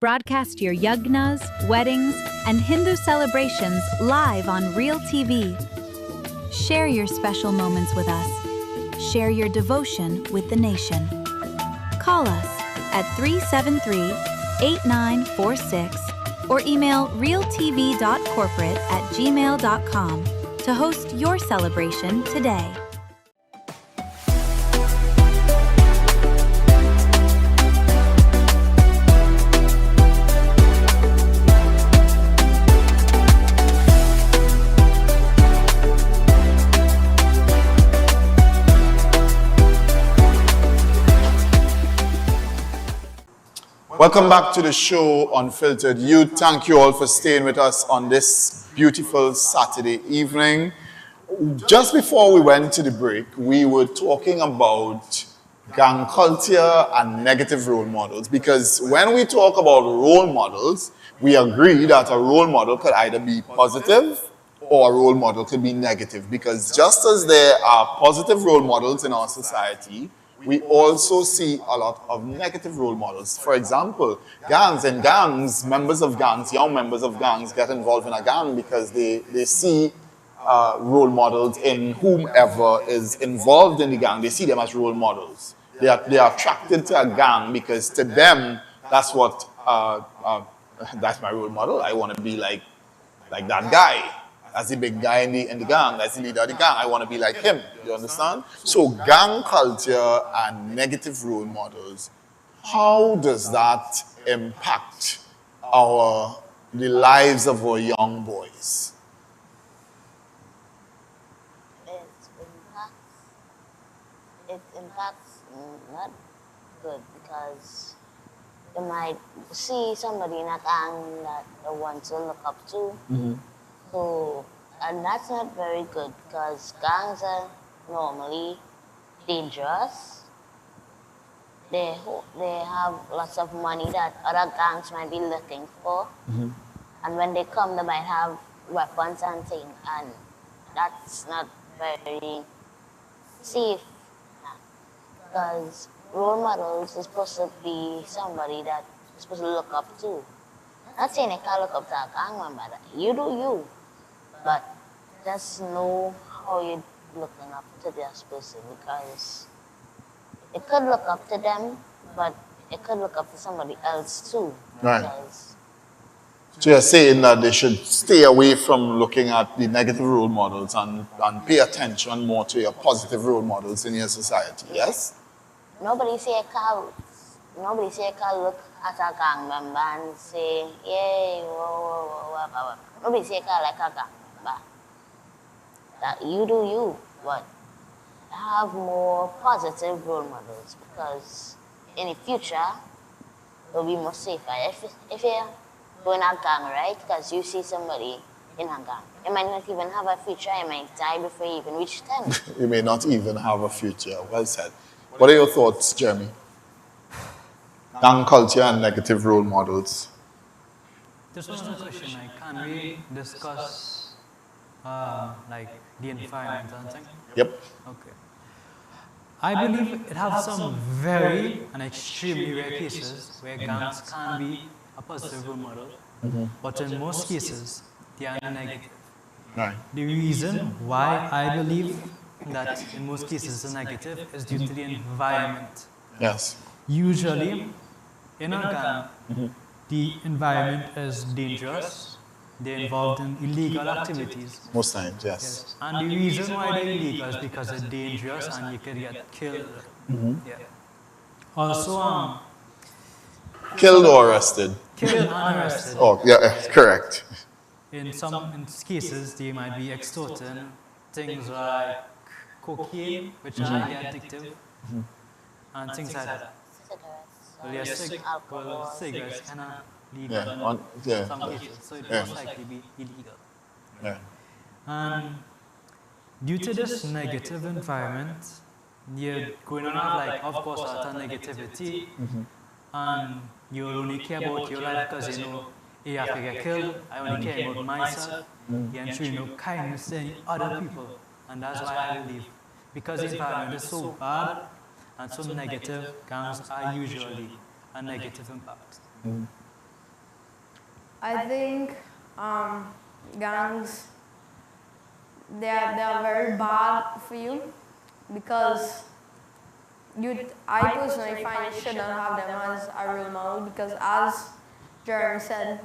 Broadcast your yagnas, weddings, and Hindu celebrations live on Real TV. Share your special moments with us. Share your devotion with the nation. Call us at 373-8946 or email realtv.corporate@gmail.com to host your celebration today. Welcome back to the show, Unfiltered Youth. Thank you all for staying with us on this beautiful Saturday evening. Just before we went to the break, we were talking about gang culture and negative role models, because when we talk about role models, we agree that a role model could either be positive or a role model could be negative, because just as there are positive role models in our society, we also see a lot of negative role models. For example, gangs, members of gangs, young members of gangs get involved in a gang because they see role models in whomever is involved in the gang. They see them as role models. They are attracted to a gang because to them, that's what, that's my role model. I want to be like that guy. That's the big guy in the gang. That's the leader of the gang. I want to be like him. You understand? So gang culture and negative role models, how does that impact the lives of our young boys? It impacts not good, because you might see somebody in a gang that they want to look up to. So, and that's not very good, because gangs are normally dangerous. They have lots of money that other gangs might be looking for. And when they come, they might have weapons and things, and that's not very safe. Because role models is supposed to be somebody that you're supposed to look up to. Not saying they can't look up to a gang member. You do you. But just know how you're looking up to this person, because it could look up to them, but it could look up to somebody else too. Right. So you're saying that they should stay away from looking at the negative role models and pay attention more to your positive role models in your society, yes? Nobody say I can look at a gang member and say, yay, whoa. Nobody say I can like a gang member. That you do you, but have more positive role models, because in the future, it'll be more safer. If you're going a gang, right, because you see somebody in a gang, you might not even have a future, you might die before you even reach 10. You may not even have a future. Well said. What are your thoughts, Jeremy? Gang culture and negative role models. Just one question, can we discuss like the environment and things? Yep. Okay. I believe it has some very and extremely rare cases where gangs can be a positive role model, but in most cases, they are negative. Right. The reason why I believe that in most cases it's negative is due to the environment. Yes. Usually, in a gang, the environment is dangerous. They're involved in illegal activities. Most times, yes. And the reason why they're illegal is because it's dangerous and you could get killed. Yeah. Also, killed or arrested? Killed and arrested. Oh, yeah, correct. In some cases, they might be extorting things like cocaine, which are highly addictive, and things like that. Cigarettes kind of legal in some cases, so it most likely be illegal. Yeah. And due to this negative environment, you're going to have, like, of course, a lot of negativity, and you only care about your life because you know, you have to get killed, I only care about myself, and show no kindness to any other people. And that's why I believe, because the environment is so bad and so negative, gangs are usually a negative impact. I think gangs, they are very bad for you, because I personally find you shouldn't have them as a role model, because as Jeremy said,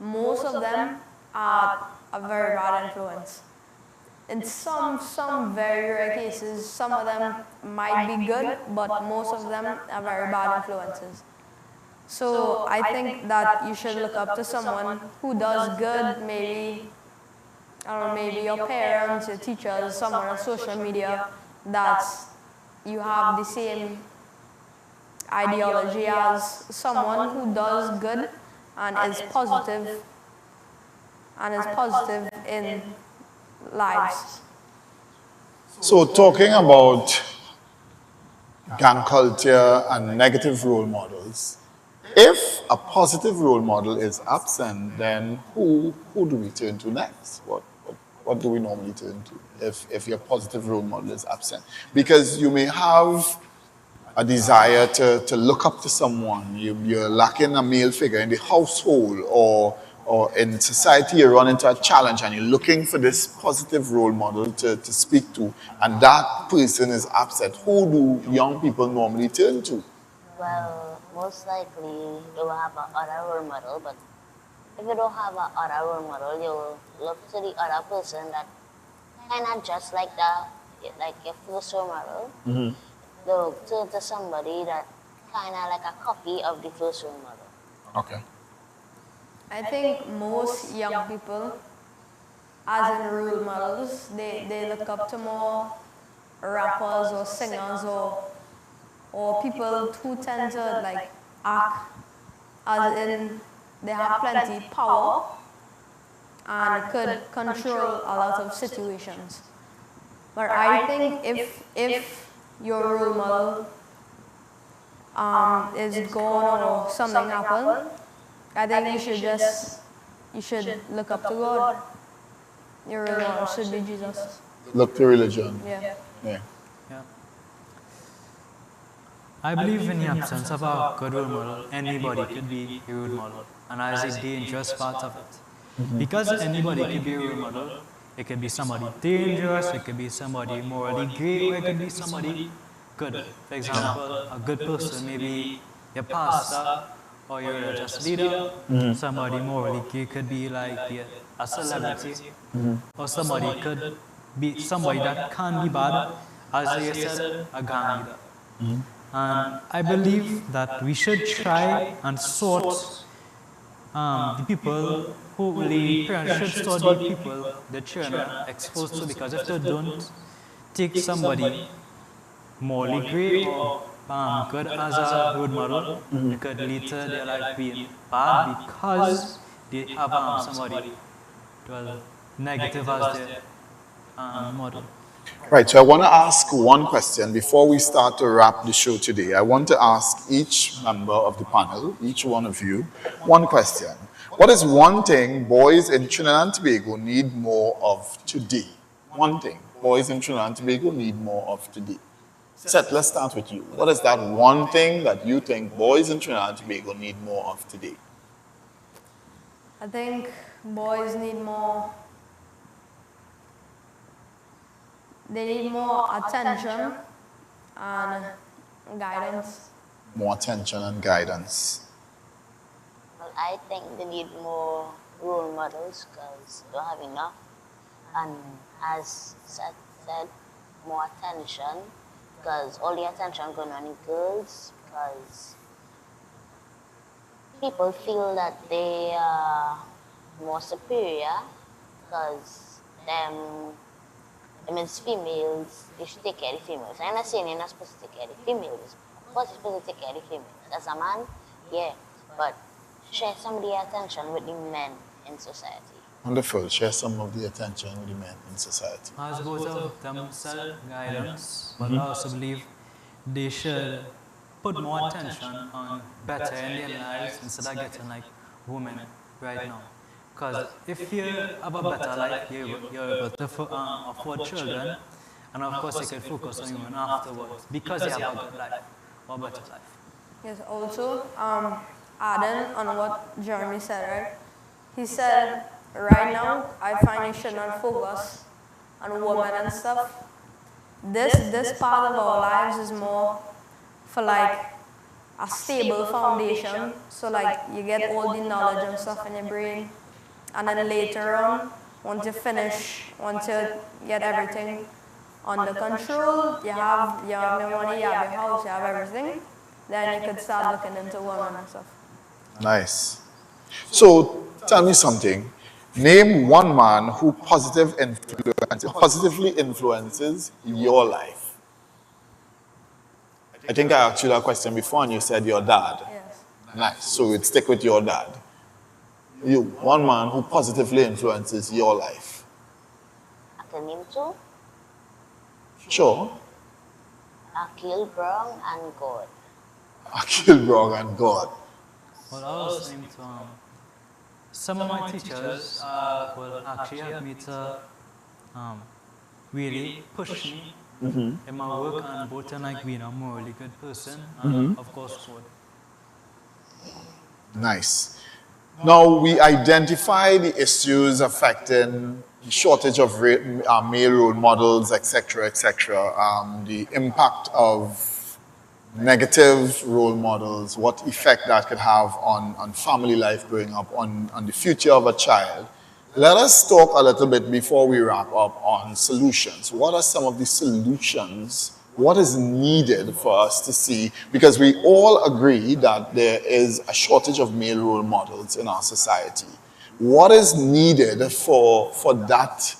most of them are a very bad influence. In some very rare cases, some of them might be good, but most of them are very bad influences. So I think that you should look up to someone who does good, maybe, I don't know, maybe your parents, your teachers, someone on social media that you have the same ideology as someone who does good and is positive in lives. So talking about gang culture and negative role models, if a positive role model is absent, then who do we turn to next? What do we normally turn to if your positive role model is absent? Because you may have a desire to look up to someone. You're lacking a male figure in the household or in society. You run into a challenge and you're looking for this positive role model to speak to, and that person is absent. Who do young people normally turn to? Well, most likely you will have another role model, but if you don't have another role model, you will look to the other person that kind of just like your first role model. Mm-hmm. They'll turn to somebody that kind of like a copy of the first role model. Okay. I think most young people, as in role models, they look up to more rappers or singers or people who tend to like act as in they have plenty power and could control a lot of situations. But I think if your role model is gone or something happened, I think you should look up to God. Your role model should be Jesus. Look to religion. Yeah. Yeah. I believe in the absence of a good role model, anybody could be a role model, and that is a dangerous part of it. Because anybody could be a role model, it could be somebody dangerous, it could be somebody morally great, or it could be somebody good. For example, a good person, maybe your pastor or your religious leader. Somebody morally great could be like a celebrity, or somebody could be somebody that can be bad, as you said, a gang leader. And I believe that we should try and sort the people who really should sort the people the children are exposed to, because if they don't take somebody morally great or good as a role model, it could lead to their life being bad because they have somebody negative as their model. Right, so I want to ask one question before we start to wrap the show today. I want to ask each member of the panel, each one of you, one question. What is one thing boys in Trinidad and Tobago need more of today? One thing boys in Trinidad and Tobago need more of today. Seth, let's start with you. What is that one thing that you think boys in Trinidad and Tobago need more of today? I think boys need more. They need more attention and guidance. More attention and guidance. Well, I think they need more role models because they don't have enough. And as Seth said, more attention, because all the attention going on in girls, because people feel that they are more superior because them as females, they should take care of the females. I'm not saying you're not supposed to take care of the females. Of course you're supposed to take care of the females. As a man, yeah. But share some of the attention with the men in society. Wonderful. Share some of the attention with the men in society. As both of them self-guidance, but I also believe they should put more attention on better in their lives instead of getting like women right now. Because if you have a better life, you're able to afford children, and of course you can focus on women afterwards because you have a good life or better life. Yes, also, adding on what Jeremy said, right? He said, right now, I find you should not focus on women and stuff. This part of our lives is more for like a stable foundation. So like you get all the knowledge and stuff in your brain. And then later on, once you finish, once you get everything under control, you have your money, you have your house, you have everything, then you could start looking into women and stuff. Nice. So tell me something. Name one man who positively influences your life. I think I asked you that question before and you said your dad. Yes. Nice. So we'd stick with your dad. You, one man who positively influences your life. I can name two. Sure. Akil Brown and God. Akil Brown and God. Well, I was saying to some of my teachers will actually help me to really push me in my work and both in like being a morally good person and of course sport. Nice. Now, we identify the issues affecting the shortage of male role models, etc., etc., the impact of negative role models, what effect that could have on family life growing up, on the future of a child. Let us talk a little bit before we wrap up on solutions. What are some of the solutions? What is needed for us to see? Because we all agree that there is a shortage of male role models in our society. What is needed for that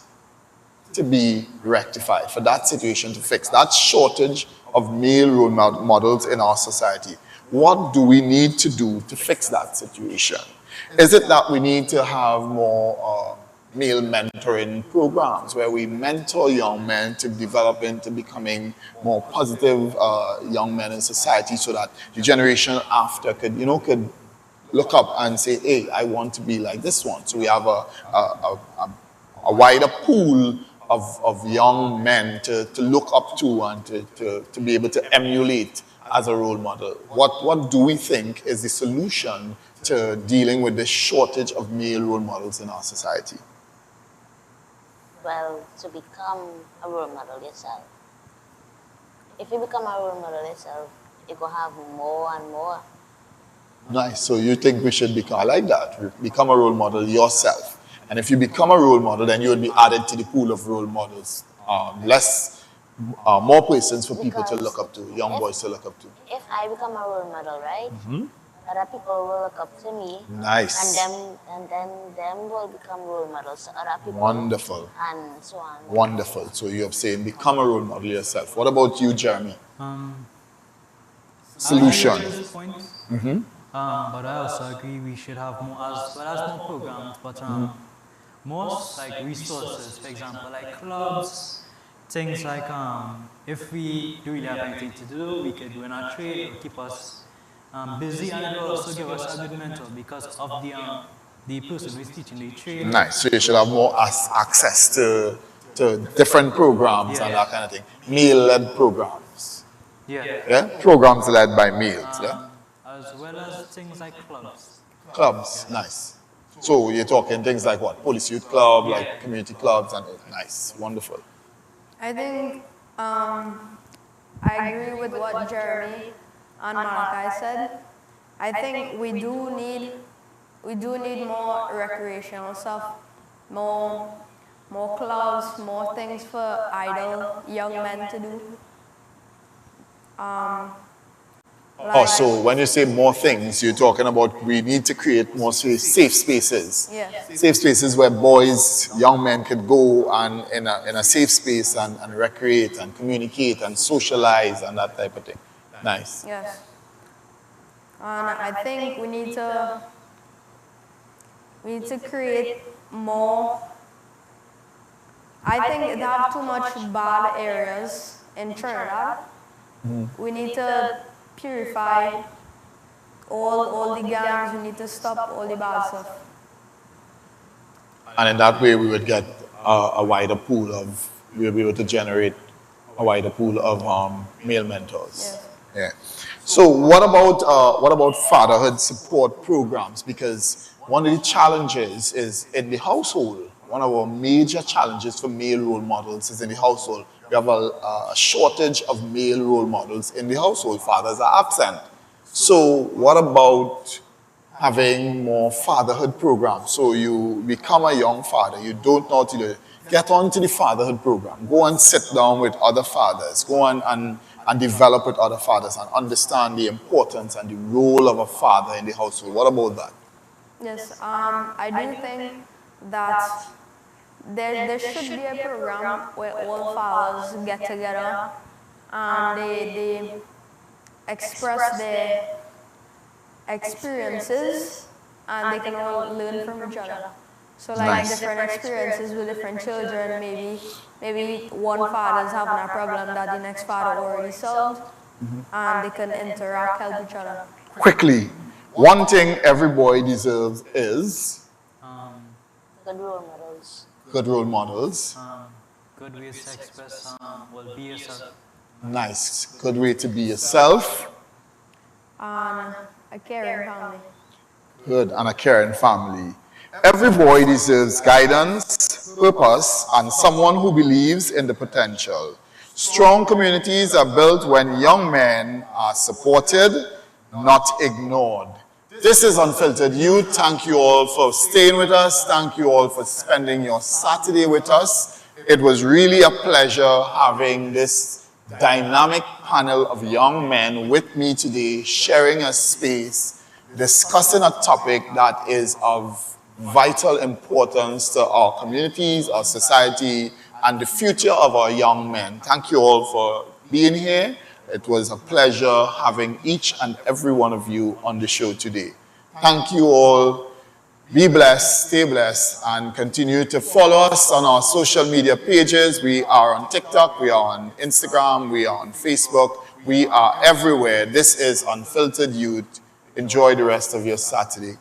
to be rectified, for that situation to fix, that shortage of male role models in our society? What do we need to do to fix that situation? Is it that we need to have more male mentoring programs where we mentor young men to develop into becoming more positive young men in society so that the generation after could look up and say, hey, I want to be like this one. So we have a wider pool of young men to look up to and to be able to emulate as a role model. What do we think is the solution to dealing with the shortage of male role models in our society? Well, to become a role model yourself. If you become a role model yourself, you will have more and more. Nice. So you think we should become like that? Become a role model yourself. And if you become a role model, then you would be added to the pool of role models. More persons for people to look up to, young boys to look up to. If I become a role model, right? Other people will look up to me. Nice. And then them will become role models to other people. Wonderful. And so on. Wonderful. So you have saying become a role model yourself. What about you, Jeremy? Solution. But I also agree we should have more as well as more programs, but most like resources, for example, like clubs, things like if we do really have anything to do, we could do in our trade, it'll keep us busy, and it'll also give us a good mentor because of the person who is teaching the trade. Nice. So you should have more access to different programs and that kind of thing. Male-led programs. Yeah. Programs led by males. Yeah. As well as things like clubs. Clubs. Nice. So you're talking things like what? Police youth club, like community clubs, and nice. Wonderful. I think I agree with what Jeremy and Malachi said. I think we do need more recreational stuff, more clubs, more things for idle young men to do. So when you say more things, you're talking about we need to create more safe spaces. Yes. Safe spaces where boys, young men could go and in a safe space and recreate and communicate and socialize and that type of thing. Nice. Yes. And I think we need to create more. I think they have too much bad areas in Trinidad. We need to purify all the gangs. We need to stop all the bad stuff. And in that way, we would get a wider pool of, we would be able to generate a wider pool of male mentors. Yes. Yeah. So what about fatherhood support programs? Because one of the challenges is in the household. One of our major challenges for male role models is in the household. We have a shortage of male role models in the household. Fathers are absent. So what about having more fatherhood programs? So you become a young father, you don't know what to do. Get onto the fatherhood program. Go and sit down with other fathers. Go and develop with other fathers and understand the importance and the role of a father in the household. What about that? Yes, I do think that there should be a program where all fathers get together and express their experiences and they can all learn from each other. So like different experiences with different children, maybe one father's having a problem that the next father already solved, and they can interact, help each other. Quickly, one thing every boy deserves is Good role models. good role models. Good ways to express, well, be yourself. Nice. Good way to be yourself. And a caring family. Good. And a caring family. Every boy deserves guidance, purpose, and someone who believes in the potential. Strong communities are built when young men are supported, not ignored. This is Unfiltered Youth. Thank you all for staying with us. Thank you all for spending your Saturday with us. It was really a pleasure having this dynamic panel of young men with me today, sharing a space, discussing a topic that is of vital importance to our communities, our society, and the future of our young men. Thank you all for being here. It was a pleasure having each and every one of you on the show today. Thank you all. Be blessed, stay blessed, and continue to follow us on our social media pages. We are on TikTok, we are on Instagram, we are on Facebook. We are everywhere. This is Unfiltered Youth. Enjoy the rest of your Saturday.